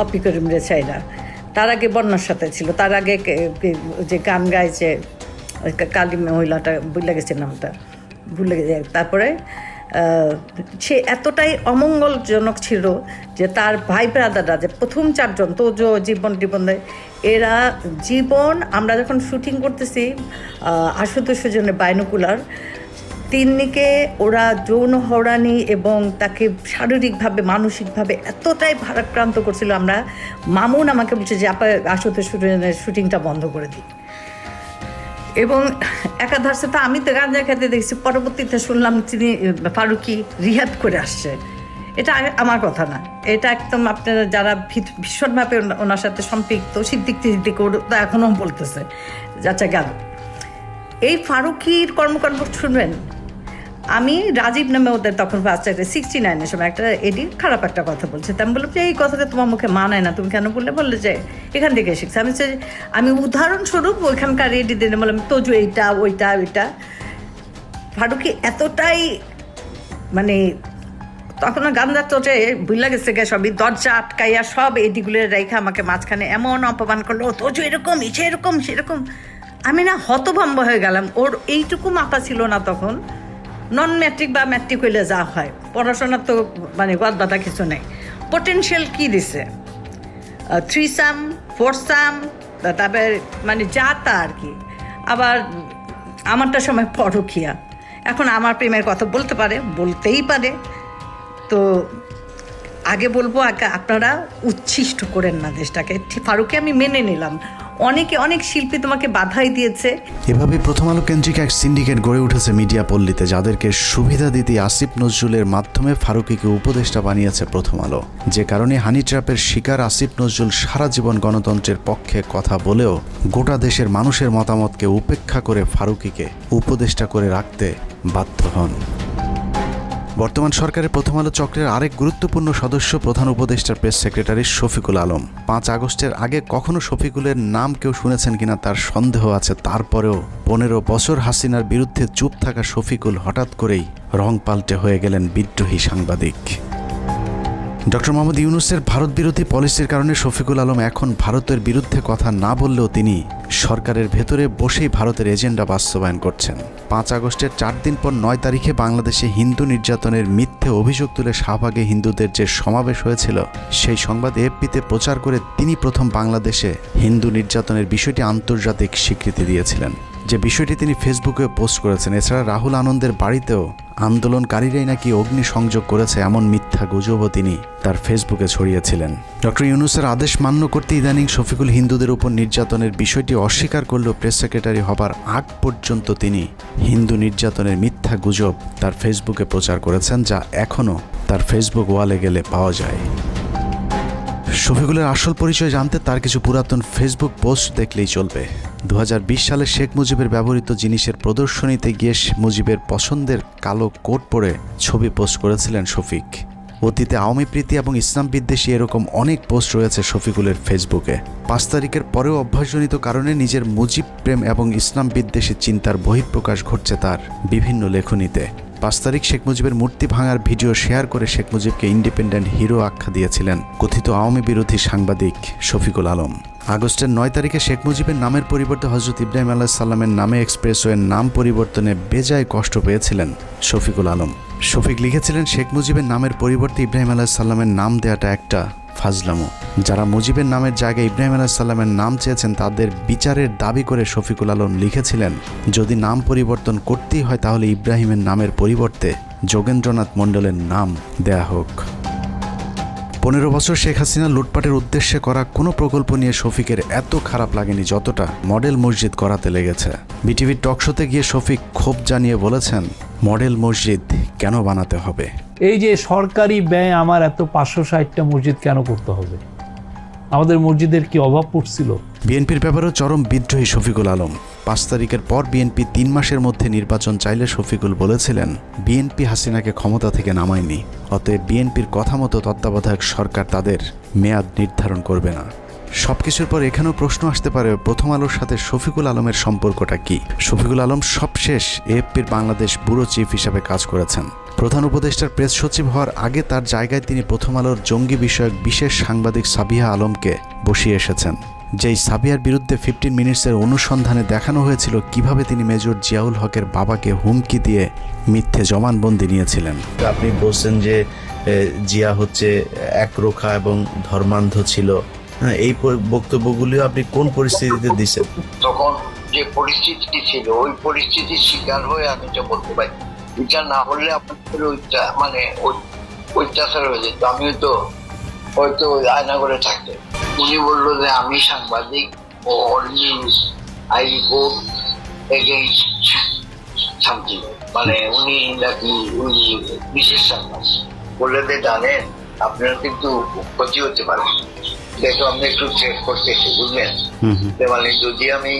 অপিকরিম রেছাইরা, তার আগে বন্যার সাথে ছিল, তার আগে যে গান গায় যে কালী মহিলাটা ভুলে গেছে নামটা, ভুলে গেছে। তারপরে সে এতটাই অমঙ্গলজনক ছিল যে তার ভাই ব্রাদাররা যে প্রথম 4 জন তো জীবন এরা জীবন, আমরা যখন শুটিং করতেছি আশুতোষ জনের বাইনোকুলার, তিন্নিকে ওরা যৌন হয়রানি এবং তাকে শারীরিকভাবে মানসিকভাবে এতটাই ভারাক্রান্ত করছিল। আমরা মামুন আমাকে বলছে যে আপা আশুতোষ শুটিংটা বন্ধ করে দিই। এবং একাধারে তো আমি তো গাঁজা খেতে দেখছি, পরবর্তীতে শুনলাম তিনি ফারুকী রিহ্যাব করে আসছে। এটা আমার কথা না, এটা একদম আপনারা যারা ভীষণভাবে ওনার সাথে সম্পৃক্ত সিদ্দিক তো এখনও বলতেছে। আচ্ছা গেল এই ফারুকীর কর্মকাণ্ড শুনবেন। আমি রাজীব নামে ওদের তখন ফার্স্ট 69-এর সময় একটা এডি খারাপ একটা কথা বলছে, আমি বললাম যে এই কথাটা তোমার মুখে মানায় না, তুমি কেন বললে যে এখান থেকে শিখছে। আমি উদাহরণস্বরূপ ওইখানকার এডি দিয়ে বললাম তোজু এইটা ওইটা। ফারুকী এতটাই মানে তখন গান্ধার চোটে বুঝলা গেছে গে, সবই দরজা আটকাইয়া সব এডিগুলো রেখে আমাকে মাঝখানে এমন অপমান করলো, তোজু এরকম সেরকম সেরকম। আমি না হতভম্ব হয়ে গেলাম। ওর এইটুকু মাথা ছিল না তখন, নন ম্যাট্রিক বা ম্যাট্রিক হইলে যা হয়, পড়াশোনার তো মানে গদ বাধা কিছু নেই। পোটেনশিয়াল কি দিছে, 3 সাম 4 সাম, তারপরে মানে যা তা আর কি। আবার আমারটা সময় পরকিয়া, এখন আমার প্রেমের কথা বলতে পারে, বলতেই পারে। তো আগে বলবো আপনারা উচ্ছিষ্ট করেন না দেশটাকে। ফারুকী আমি মেনে নিলাম, অনেক শিল্পী তোমাকে বাধাই দিয়েছে। এভাবে প্রথম আলো কেন্দ্রিক এক সিন্ডিকেট গড়ে উঠেছে মিডিয়া পল্লীতে, যাদেরকে সুবিধা দিতে আসিফ নজরুলের মাধ্যমে ফারুকীকে উপদেষ্টা বানিয়েছে প্রথম আলো। যে কারণে হানি ট্র্যাপের শিকার আসিফ নজরুল সারা জীবন গণতন্ত্রের পক্ষে কথা বলেও গোটা দেশের মানুষের মতামতকে উপেক্ষা করে ফারুকীকে উপদেষ্টা করে রাখতে বাধ্য হন। বর্তমান সরকারের প্রথম আলো চক্রের আরেক গুরুত্বপূর্ণ সদস্য প্রধান উপদেষ্টার প্রেস সেক্রেটারি শফিকুল আলম। 5 আগস্টের আগে কখনো শফিকুলের নাম কেউ শুনেছেন কিনা তার সন্দেহ আছে। তারপরেও 15 বছর হাসিনার বিরুদ্ধে চুপ থাকা শফিকুল হঠাৎ করেই রং পাল্টে হয়ে গেলেন বিদ্রোহী সাংবাদিক। ডক্টর মোহাম্মদ ইউনূসের ভারত বিরোধী পলিসির কারণে শফিকুল আলম এখন ভারতের বিরুদ্ধে কথা না বললেও তিনি সরকারের ভেতরে বসেই ভারতের এজেন্ডা বাস্তবায়ন করছেন। 5 আগস্টের 4 দিন পর 9 তারিখে বাংলাদেশে হিন্দু নির্যাতনের মিথ্যে অভিযোগ তুলে শাহবাগে হিন্দুদের যে সমাবেশ হয়েছিল, সেই সংবাদ এএফপিতে প্রচার করে তিনি প্রথম বাংলাদেশে হিন্দু নির্যাতনের বিষয়টি আন্তর্জাতিক স্বীকৃতি দিয়েছিলেন, যে বিষয়টি তিনি ফেসবুকে পোস্ট করেছেন। এছাড়া রাহুল আনন্দের বাড়িতেও আন্দোলনকারীরাই নাকি অগ্নি সংযোগ করেছে এমন মিথ্যা গুজবও তিনি তার ফেসবুকে ছড়িয়েছিলেন। ডক্টর ইউনূসের আদেশ মান্য করতে ইদানিং শফিকুল হিন্দুদের উপর নির্যাতনের বিষয়টি অস্বীকার করলেও প্রেস সেক্রেটারি হবার আগ পর্যন্ত তিনি হিন্দু নির্যাতনের মিথ্যা গুজব তার ফেসবুকে প্রচার করেছেন, যা এখনও তার ফেসবুক ওয়ালে গেলে পাওয়া যায়। শফিকুলের আসল পরিচয় জানতে তার কিছু পুরাতন ফেসবুক পোস্ট দেখলেই চলবে। 2020 সালে শেখ মুজিবের ব্যবহৃত জিনিসের প্রদর্শনীতে গিয়ে মুজিবের পছন্দের কালো কোট পরে ছবি পোস্ট করেছিলেন শফিক। অতীতে আওয়ামী প্রীতি এবং ইসলাম বিদ্বেষী এরকম অনেক পোস্ট রয়েছে শফিকুলের ফেসবুকে। 5 তারিখের পরেও অভ্যাসজনিত কারণে নিজের মুজিব প্রেম এবং ইসলাম বিদ্বেষী চিন্তার বহিঃপ্রকাশ ঘটছে তার বিভিন্ন লেখনীতে। 5 তারিখ শেখ মুজিবের মূর্তি ভাঙার ভিডিও শেয়ার করে শেখ মুজিবকে ইন্ডিপেন্ডেন্ট হিরো আখ্যা দিয়েছিলেন কথিত আওয়ামী বিরোধী সাংবাদিক শফিকুল আলম। আগস্টের 9 তারিখে শেখ মুজিবের নামের পরিবর্তে হযরত ইব্রাহিম আলাইহিস সালামের নামে এক্সপ্রেসওয়ের নাম পরিবর্তনে বেজায় কষ্ট পেয়েছিলেন শফিকুল আলম। শফিক লিখেছিলেন, শেখ মুজিবের নামের পরিবর্তে ইব্রাহিম আলাইহিস সালামের নাম দেওয়াটা একটা ফাজলামো। যারা মুজিবের নামের জায়গায় ইব্রাহিম আলাইহিস সালামের নাম চেয়েছেন তাদের বিচারের দাবি করে শফিকুল আলম লিখেছিলেন, যদি নাম পরিবর্তন করতেই হয় তাহলে ইব্রাহিমের নামের পরিবর্তে যোগেন্দ্রনাথ মণ্ডলের নাম দেয়া হোক। 15 বছর শেখ হাসিনা লুটপাটের উদ্দেশ্যে করা কোনো প্রকল্প নিয়ে শফিকের এত খারাপ লাগেনি যতটা মডেল মসজিদ করাতে লেগেছে। বিটিভির টকশোতে গিয়ে শফিক ক্ষোভ জানিয়ে বলেছেন, মডেল মসজিদ কেন বানাতে হবে? এই যে সরকারি ব্যয় আমার এত 560টা মসজিদ কেন করতে হবে? আমাদের মসজিদের কি অভাব পড়ছিল? বিএনপির ব্যাপারেও চরম বিদ্রোহী শফিকুল আলম। 5 তারিখের পর বিএনপি 3 মাসের মধ্যে নির্বাচন চাইলে শফিকুল বলেছিলেন, বিএনপি হাসিনাকে ক্ষমতা থেকে নামায়নি, অতএব বিএনপির কথা মতো তত্ত্বাবধায়ক সরকার তাদের মেয়াদ নির্ধারণ করবে না। সবকিছুর পর এখানেও প্রশ্ন আসতে পারে, প্রথম আলোর সাথে শফিকুল আলমের সম্পর্কটা কি? শফিকুল আলম সবশেষ এএফপির বাংলাদেশ ব্যুরো চিফ হিসাবে কাজ করেছেন। প্রধান উপদেষ্টার প্রেস সচিব হওয়ার আগে তার জায়গায় তিনি প্রথম আলোর জঙ্গি বিষয়ক বিশেষ সাংবাদিক সাবিহা আলমকে বসিয়ে এসেছেন। যেই সাবিহার বিরুদ্ধে 15 মিনিটসের অনুসন্ধানে দেখানো হয়েছিল কিভাবে তিনি মেজর জিয়াউল হকের বাবাকে হুমকি দিয়ে মিথ্যে জবানবন্দি নিয়েছিলেন। আপনি বলছেন যে জিয়া হচ্ছে একরোখা এবং ধর্মান্ধ ছিল, এই বক্তব্যগুলিও আপনি কোন পরিস্থিতিতে দিচ্ছেন? তখন যে পরিস্থিতি ছিল ওই পরিস্থিতির শিকার হয়ে আমি এটা বলতে পারি। এটা না হলে আপনাদের মানে অত্যাচার হয়ে যেত। আমিও তো হয়তো আয়না করে থাকতেন। উনি বললো যে আমি সাংবাদিক ও আই রিপোর্ট এগেইনস্ট সামথিং, মানে উনি নাকি উনি বিশেষ সাংবাদিক বলে যে জানেন আপনার কিন্তু ক্ষতি হতে পারে, দেখো আমি একটু চেক করতেছি, বুঝলেন? মানে যদি আমি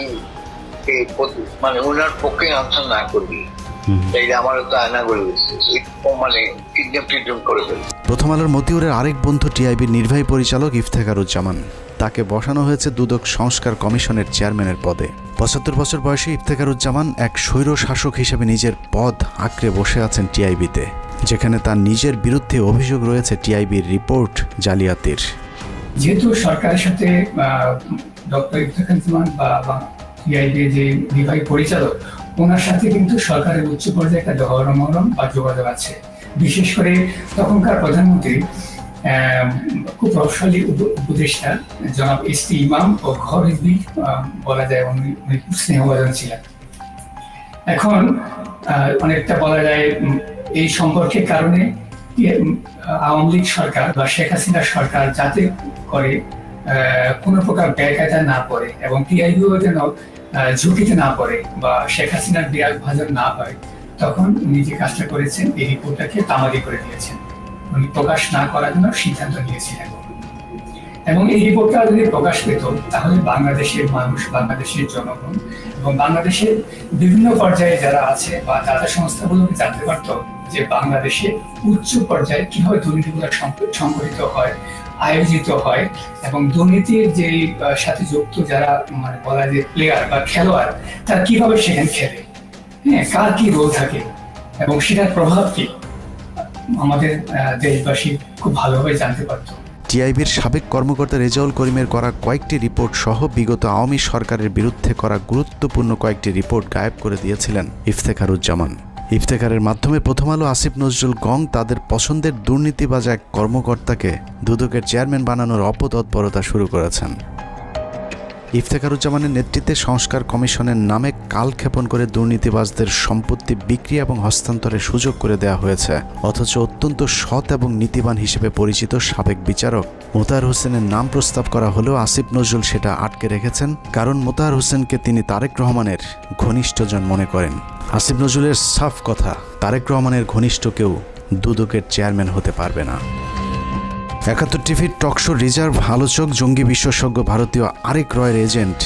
মানে ওনার পক্ষে আনসার না করবি তাইলে আমার তো আয়না করে মানে কিডন্যাপ করে ফেলবে। প্রথম আলোর মতিউরের আরেক বন্ধু টিআইবির নির্বাহী পরিচালক ইফতেখারুজ্জামান, তাকে বসানো হয়েছে দুদক সংস্কার কমিশনের চেয়ারম্যানের পদে। 75 বছর বয়সী ইফতেখারুজ্জামান এক স্বৈর শাসক হিসেবে নিজের পদ আঁকড়ে বসে আছেন টিআইবিতে, যেখানে তার নিজের বিরুদ্ধে অভিযোগ রয়েছে টিআইবির রিপোর্ট জালিয়াতির। যেহেতু সরকারের সাথে ডক্টর ইফতেখারুজ্জামান বা টিআইবির যে নির্বাহী পরিচালক, ওনার সাথে কিন্তু সরকারের উচ্চ পর্যায়ে একটা ধর্মমরম বা যোগাযোগ আছে। বিশেষ করে তখনকার প্রধানমন্ত্রী খুব প্রভাবশালী উপদেষ্টা জনাব এসটি ইমাম ও ঘর হিজবি বলা যায় উনি খুব স্নেহভাজন ছিলেন। এখন অনেকটা বলা যায় এই সম্পর্কের কারণে আওয়ামী লীগ সরকার বা শেখ হাসিনার সরকার যাতে করে কোনো প্রকার ব্যয়কায়দা না পড়ে এবং টিআইবিও যেন ঝুঁকিতে না পড়ে বা শেখ হাসিনার বিরাট ভাজন না হয়, তখন উনি যে কাজটা করেছেন এই রিপোর্টটাকে তামাদি করে দিয়েছেন। উনি প্রকাশ না করার জন্য সিদ্ধান্ত নিয়েছিলেন এবং এই রিপোর্টটা যদি প্রকাশ পেত তাহলে বাংলাদেশের মানুষ, বাংলাদেশের জনগণ এবং বাংলাদেশের বিভিন্ন পর্যায়ে যারা আছে বা দাতা সংস্থাগুলোকে জানতে পারত যে বাংলাদেশে উচ্চ পর্যায়ে কিভাবে দুর্নীতিগুলো সংগঠিত হয়, আয়োজিত হয় এবং দুর্নীতির যে সাথে যুক্ত যারা মানে বলা যায় প্লেয়ার বা খেলোয়াড়, তারা কিভাবে সেখানে খেলে, হ্যাঁ, কার কি রোল থাকে এবং সেটার প্রভাব কি আমাদের দেশবাসী খুব ভালোভাবে জানতে পারত। টিআইবির সাবেক কর্মকর্তা রেজাউল করিমের করা কয়েকটি রিপোর্ট সহ বিগত আওয়ামী সরকারের বিরুদ্ধে করা গুরুত্বপূর্ণ কয়েকটি রিপোর্ট গায়েব করে দিয়েছিলেন ইফতেখারুজ্জামান। ইফতেখারের মাধ্যমে প্রথম আলো আসিফ নজরুল গং তাদের পছন্দের দুর্নীতিবাজ এক কর্মকর্তাকে দুদকের চেয়ারম্যান বানানোর অপতৎপরতা শুরু করেছেন। ইফতেখারুজ্জামানের নেতৃত্বে সংস্কার কমিশনের নামে কালক্ষেপণ করে দুর্নীতিবাজদের সম্পত্তি বিক্রি এবং হস্তান্তরের সুযোগ করে দেওয়া হয়েছে, অথচ অত্যন্ত সৎ এবং নীতিবান হিসেবে পরিচিত সাবেক বিচারক মোতাহার হোসেনের নাম প্রস্তাব করা হলেও আসিফ নজরুল সেটা আটকে রেখেছেন, কারণ মোতাহার হোসেনকে তিনি তারেক রহমানের ঘনিষ্ঠজন মনে করেন। আসিফ নজরুলের সাফ কথা, তারেক রহমানের ঘনিষ্ঠ কেউ দুদকের চেয়ারম্যান হতে পারবে না। 71 টিভির টকশো রিজার্ভ আলোচক, জঙ্গি বিশেষজ্ঞ, ভারতীয় আরেক রয়ের এজেন্ট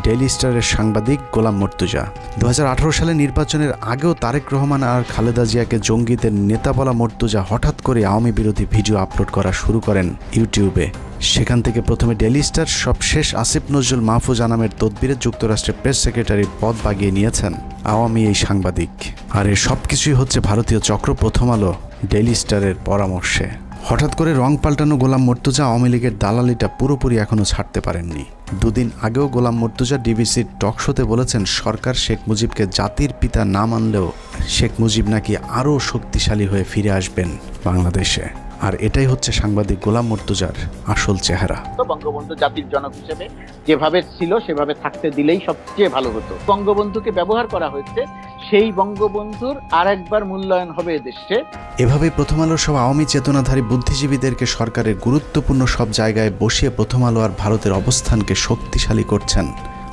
ডেইলি স্টারের সাংবাদিক গোলাম মর্তুজা। 2018 সালে নির্বাচনের আগেও তারেক রহমান আর খালেদা জিয়াকে জঙ্গিদের নেতা বলা মর্তুজা হঠাৎ করে আওয়ামী বিরোধী ভিডিও আপলোড করা শুরু করেন ইউটিউবে। সেখান থেকে প্রথমে ডেইলি স্টার, সবশেষ আসিফ নজরুল মাহফুজ আনামের তদবিরে যুক্তরাষ্ট্রের প্রেস সেক্রেটারির পদ বাগিয়ে নিয়েছেন আওয়ামী এই সাংবাদিক। আর এর সবকিছুই হচ্ছে ভারতীয় চক্র প্রথম আলো ডেইলি স্টারের পরামর্শে। হঠাৎ করে রং পাল্টানো গোলাম মর্তুজা আওয়ামী লীগের দালালিটা পুরোপুরি এখনও ছাড়তে পারেননি। দুদিন আগেও গোলাম মর্তুজা ডিবিসির টক শোতে বলেছেন সরকার শেখ মুজিবকে জাতির পিতা না মানলেও শেখ মুজিব নাকি আরও শক্তিশালী হয়ে ফিরে আসবেন বাংলাদেশে। আর এটাই হচ্ছে সাংবাদিক গোলাম মর্তুজার আসল চেহারা। বঙ্গবন্ধু জাতির জনক হিসেবে যেভাবে ছিল সেভাবে থাকতে দিলেই সবচেয়ে ভালো হতো। বঙ্গবন্ধুকে ব্যবহার করা হয়েছে, সেই বঙ্গবন্ধুর আরেকবার মূল্যায়ন হবে এদেশে। এভাবেই প্রথম আলোর সব আওয়ামী চেতনাধারী বুদ্ধিজীবীদেরকে সরকারের গুরুত্বপূর্ণ সব জায়গায় বসিয়ে প্রথম আলো আর ভারতের অবস্থানকে শক্তিশালী করছেন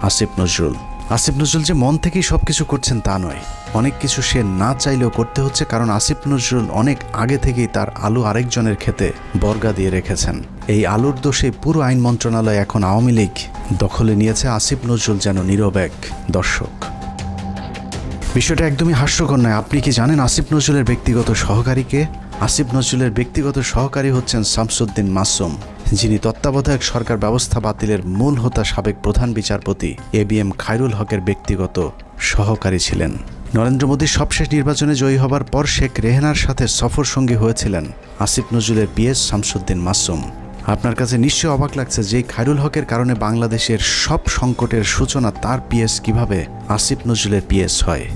আসিফ নজরুল। আসিফ নজরুল যে মন থেকেই সবকিছু করছেন তা নয়, অনেক কিছু সে না চাইলেও করতে হচ্ছে, কারণ আসিফ নজরুল অনেক আগে থেকেই তার আলু আরেকজনের ক্ষেতে বর্গা দিয়ে রেখেছেন। এই আলুর দোষে পুরো আইন মন্ত্রণালয় এখন আওয়ামী লীগ দখলে নিয়েছে। আসিফ নজরুল যেন নীরব এক দর্শক। বিষয়টা একদমই হাস্যকর নয়। আপনি কি জানেন আসিফ নজরুলের ব্যক্তিগত সহকারীকে? আসিফ নজরুলের ব্যক্তিগত সহকারী হচ্ছেন শামসুদ্দিন মাসুম, যিনি তত্ত্বাবধায়ক সরকার ব্যবস্থা বাতিলের মূল হোতা সাবেক প্রধান বিচারপতি ABM খায়রুল হকের ব্যক্তিগত সহকারী ছিলেন। নরেন্দ্র মোদীর সবশেষ নির্বাচনে জয়ী হবার পর শেখ রেহানার সাথে সফর সঙ্গী হয়েছিলেন আসিফ নজরুলের পিএস শামসুদ্দিন মাসুম। আপনার কাছে নিশ্চয় অবাক লাগছে যে খায়রুল হকের কারণে বাংলাদেশের সব সংকটের সূচনা তার পিএস কিভাবে আসিফ নজরুলের পিএস হয়।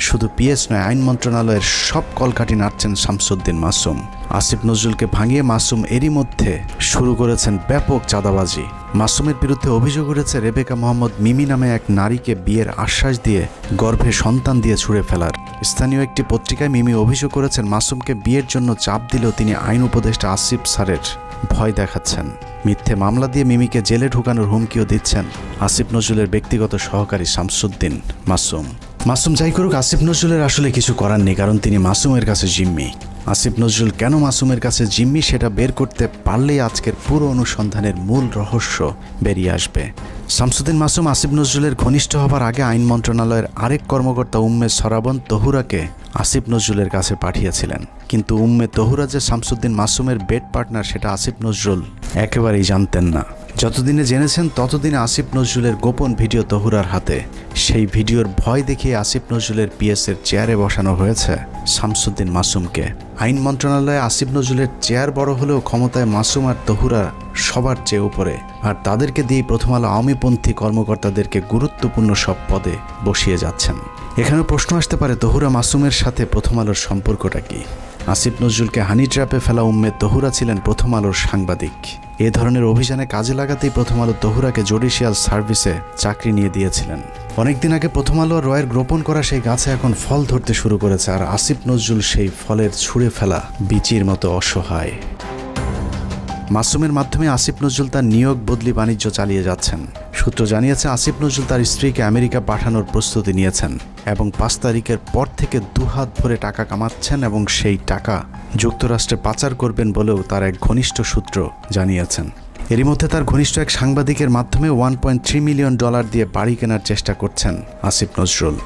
শুধু পিএস নয়, আইন মন্ত্রণালয়ের সব কলকাঠি নাড়ছেন শামসুদ্দিন মাসুম। আসিফ নজরুলকে ভাঙিয়ে মাসুম এরই মধ্যে শুরু করেছেন ব্যাপক চাঁদাবাজি। মাসুমের বিরুদ্ধে অভিযোগ উঠেছে রেবেকা মোহাম্মদ মিমি নামে এক নারীকে বিয়ের আশ্বাস দিয়ে গর্ভে সন্তান দিয়ে ছুঁড়ে ফেলার। স্থানীয় একটি পত্রিকায় মিমি অভিযোগ করেছেন মাসুমকে বিয়ের জন্য চাপ দিলেও তিনি আইন উপদেষ্টা আসিফ স্যারের ভয় দেখাচ্ছেন। মিথ্যে মামলা দিয়ে মিমিকে জেলে ঢুকানোর হুমকিও দিচ্ছেন আসিফ নজরুলের ব্যক্তিগত সহকারী শামসুদ্দিন মাসুম। মাসুম যাই করুক, আসিফ নজরুলের আসলে কিছু করার নেই, কারণ তিনি মাসুমের কাছে জিম্মি। আসিফ নজরুল কেন মাসুমের কাছে জিম্মি সেটা বের করতে পারলেই আজকের পুরো অনুসন্ধানের মূল রহস্য বেরিয়ে আসবে। শামসুদ্দিন মাসুম আসিফ নজরুলের ঘনিষ্ঠ হবার আগে আইন মন্ত্রণালয়ের আরেক কর্মকর্তা উম্মে সরাবন তহুরাকে আসিফ নজরুলের কাছে পাঠিয়েছিলেন। কিন্তু উম্মে তহুরা যে শামসুদ্দিন মাসুমের বেড পার্টনার সেটা আসিফ নজরুল একেবারেই জানতেন না। যতদিনে জেনেছেন ততদিনে আসিফ নজরুলের গোপন ভিডিও তহুরার হাতে। সেই ভিডিওর ভয় দেখিয়ে আসিফ নজরুলের পিএসের চেয়ারে বসানো হয়েছে শামসুদ্দিন মাসুমকে। আইন মন্ত্রণালয়ে আসিফ নজরুলের চেয়ার বড় হলেও ক্ষমতায় মাসুম আর তহুরা সবার চেয়ে উপরে, আর তাদেরকে দিয়ে প্রথম আলো আওয়ামীপন্থী কর্মকর্তাদেরকে গুরুত্বপূর্ণ সব পদে বসিয়ে যাচ্ছেন। এখানে প্রশ্ন আসতে পারে, তহুরা মাসুমের সাথে প্রথম আলোর সম্পর্কটা কি? আসিফ নজরুলকে হানি ট্র্যাপে ফেলা উম্মে তহুরা ছিলেন প্রথম আলোর সাংবাদিক। এ ধরনের অভিযানে কাজে লাগাতেই প্রথম আলো তহুরাকে জুডিশিয়াল সার্ভিসে চাকরি নিয়ে দিয়েছিলেন। অনেকদিন আগে প্রথম আলো আর রয়ের রোপণ করা সেই গাছে এখন ফল ধরতে শুরু করেছে, আর আসিফ নজরুল সেই ফলের ছুঁড়ে ফেলা বিচির মতো অসহায়। মাসুমের মাধ্যমে আসিফ নজরুল তার নিয়োগ বদলি বাণিজ্য চালিয়ে যাচ্ছেন। সূত্র জানিয়েছে আসিফ নজরুল তার স্ত্রীকে আমেরিকা পাঠানোর প্রস্তুতি নিয়েছেন এবং 5 তারিখের পর থেকে দুহাত ভরে টাকা কামাচ্ছেন এবং সেই টাকা যুক্তরাষ্ট্রে পাচার করবেন বলেও তার এক ঘনিষ্ঠ সূত্র জানিয়েছেন। এরই মধ্যে তার ঘনিষ্ঠ এক সাংবাদিকের মাধ্যমে $1.3 মিলিয়ন দিয়ে বাড়ি কেনার চেষ্টা করছেন আসিফ নজরুল।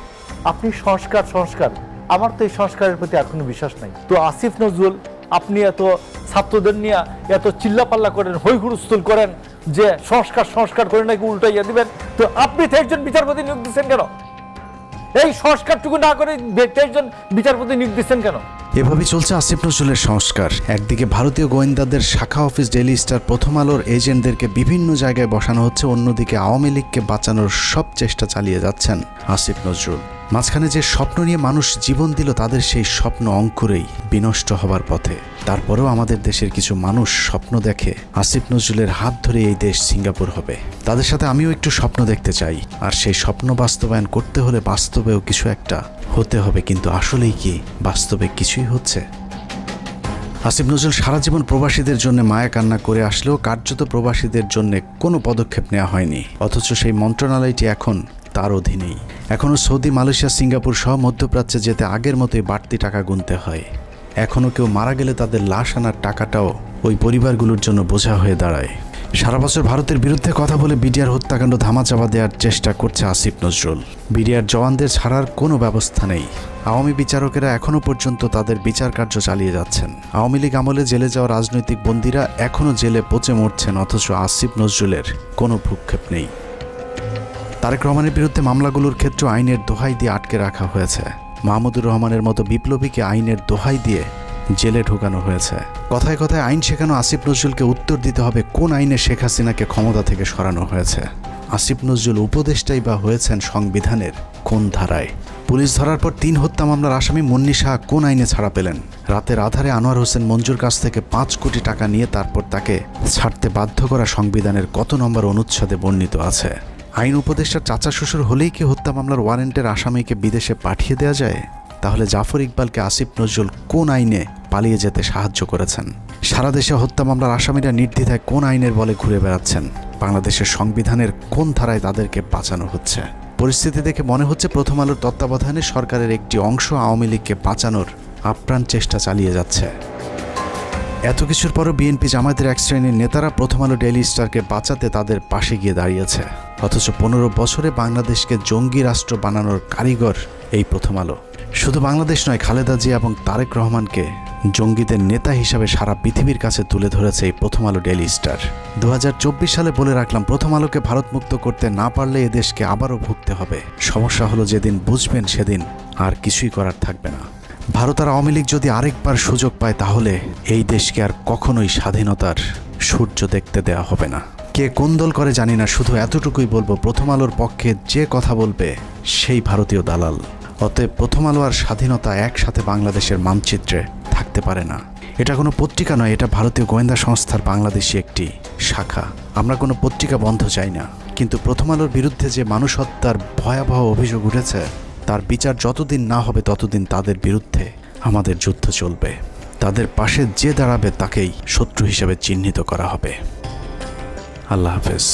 আপনি সংস্কার আমার তো এই সংস্কারের প্রতি আর কোনো বিশ্বাস নাই। তো আসিফ নজরুল, আপনি এত ছাত্রদের নিয়ে এত চিল্লাপাল্লা করেন, হই হুড়স্থুল করেন যে সংস্কার করে নাকি উল্টাইয়া দিবেন, তো আপনি 23 জন বিচারপতি নিয়োগ দিচ্ছেন কেন? এই সংস্কারটুকু না করে 23 জন বিচারপতি নিয়োগ দিচ্ছেন কেন? এভাবেই চলছে আসিফ নজরুলের সংস্কার। একদিকে ভারতীয় গোয়েন্দাদের শাখা অফিস ডেইলি স্টার প্রথম আলোর এজেন্টদেরকে বিভিন্ন জায়গায় বসানো হচ্ছে, অন্যদিকে আওয়ামী লীগকে বাঁচানোর সব চেষ্টা চালিয়ে যাচ্ছেন আসিফ নজরুল। মাঝখানে যে স্বপ্ন নিয়ে মানুষ জীবন দিল তাদের সেই স্বপ্ন অঙ্কুরেই বিনষ্ট হবার পথে। তারপরেও আমাদের দেশের কিছু মানুষ স্বপ্ন দেখে আসিফ নজরুলের হাত ধরে এই দেশ সিঙ্গাপুর হবে। তাদের সাথে আমিও একটু স্বপ্ন দেখতে চাই, আর সেই স্বপ্ন বাস্তবায়ন করতে হলে বাস্তবেও কিছু একটা হতে হবে। কিন্তু আসলেই কি বাস্তবে কিছুই হচ্ছে? আসিফ নজরুল সারা জীবন প্রবাসীদের জন্য মায়া কান্না করে আসলেও কার্যত প্রবাসীদের জন্য কোনো পদক্ষেপ নেওয়া হয়নি, অথচ সেই মন্ত্রণালয়টি এখন তার অধীনেই। এখনও সৌদি, মালয়েশিয়া, সিঙ্গাপুর সহ মধ্যপ্রাচ্যে যেতে আগের মতোই বাড়তি টাকা গুনতে হয়। এখনও কেউ মারা গেলে তাদের লাশ আনার টাকাটাও ওই পরিবারগুলোর জন্য বোঝা হয়ে দাঁড়ায়। সারা বছর ভারতের বিরুদ্ধে কথা বলে বিডিআর হত্যাকাণ্ড ধামাচাপা দেওয়ার চেষ্টা করছে আসিফ নজরুল। বিডিআর জওয়ানদের ছাড়ার কোনো ব্যবস্থা নেই। আওয়ামী বিচারকেরা এখনও পর্যন্ত তাদের বিচার কার্য চালিয়ে যাচ্ছেন। আওয়ামী লীগ আমলে জেলে যাওয়া রাজনৈতিক বন্দীরা এখনও জেলে পচে মরছেন, অথচ আসিফ নজরুলের কোনো ভ্রুক্ষেপ নেই। তারেক রহমানের বিরুদ্ধে মামলাগুলোর ক্ষেত্রে আইনের দোহাই দিয়ে আটকে রাখা হয়েছে। মাহমুদুর রহমানের মতো বিপ্লবীকে আইনের দোহাই দিয়ে জেলে ঢোকানো হয়েছে। কথায় কথায় আইন শেখানো আসিফ নজরুলকে উত্তর দিতে হবে কোন আইনে শেখ হাসিনাকে ক্ষমতা থেকে সরানো হয়েছে। আসিফ নজরুল উপদেষ্টাই বা হয়েছেন সংবিধানের কোন ধারায়? পুলিশ ধরার পর 3 হত্যা মামলার আসামি মুন্নি শাহ কোন আইনে ছাড়া পেলেন? রাতের আধারে আনোয়ার হোসেন মঞ্জুর কাছ থেকে 5 কোটি টাকা নিয়ে তারপর তাকে ছাড়তে বাধ্য করা সংবিধানের কত নম্বর অনুচ্ছেদে বর্ণিত আছে? আইন উপদেষ্টার চাচা শ্বশুর হলেই কি হত্যা মামলার ওয়ারেন্টের আসামিকে বিদেশে পাঠিয়ে দেওয়া যায়? তাহলে জাফর ইকবালকে আসিফ নজরুল কোন আইনে পালিয়ে যেতে সাহায্য করেছেন? সারা দেশে হত্যা মামলার আসামিরা নির্দ্বিধায় কোন আইনের বলে ঘুরে বেড়াচ্ছেন? বাংলাদেশের সংবিধানের কোন ধারায় তাদেরকে বাঁচানো হচ্ছে? পরিস্থিতি দেখে মনে হচ্ছে প্রথম আলোর তত্ত্বাবধানে সরকারের একটি অংশ আওয়ামী লীগকে বাঁচানোর আপ্রাণ চেষ্টা চালিয়ে যাচ্ছে। এত কিছুর পরও বিএনপি জামায়াতের এক শ্রেণীর নেতারা প্রথম আলো ডেইলি স্টারকে বাঁচাতে তাদের পাশে গিয়ে দাঁড়িয়েছে, অথচ 15 বছরে বাংলাদেশকে জঙ্গি রাষ্ট্র বানানোর কারিগর এই প্রথম আলো। শুধু বাংলাদেশ নয়, খালেদা জিয়া এবং তারেক রহমানকে জঙ্গিদের নেতা হিসাবে সারা পৃথিবীর কাছে তুলে ধরেছে এই প্রথম আলো ডেইলি স্টার। 2024 সালে বলে রাখলাম, প্রথম আলোকে ভারতমুক্ত করতে না পারলে এদেশকে আবারও ভুগতে হবে। সমস্যা হলো যেদিন বুঝবেন সেদিন আর কিছুই করার থাকবে না। ভারত আর আওয়ামী লীগ যদি আরেকবার সুযোগ পায় তাহলে এই দেশকে আর কখনোই স্বাধীনতার সূর্য দেখতে দেওয়া হবে না। কে কোন দল করে জানি না, শুধু এতটুকুই বলবো, প্রথম আলোর পক্ষে যে কথা বলবে সেই ভারতীয় দালাল। অতএব প্রথম আলো আর স্বাধীনতা একসাথে বাংলাদেশের মানচিত্রে থাকতে পারে না। এটা কোনো পত্রিকা নয়, এটা ভারতীয় গোয়েন্দা সংস্থার বাংলাদেশি একটি শাখা। আমরা কোনো পত্রিকা বন্ধ চাই না, কিন্তু প্রথম আলোর বিরুদ্ধে যে মানুষ হত্যার ভয়াবহ অভিযোগ উঠেছে তার বিচার যতদিন না হবে ততদিন তাদের বিরুদ্ধে আমাদের যুদ্ধ চলবে। তাদের পাশে যে দাঁড়াবে তাকেই শত্রু হিসেবে চিহ্নিত করা হবে। আল্লাহ হাফেজ।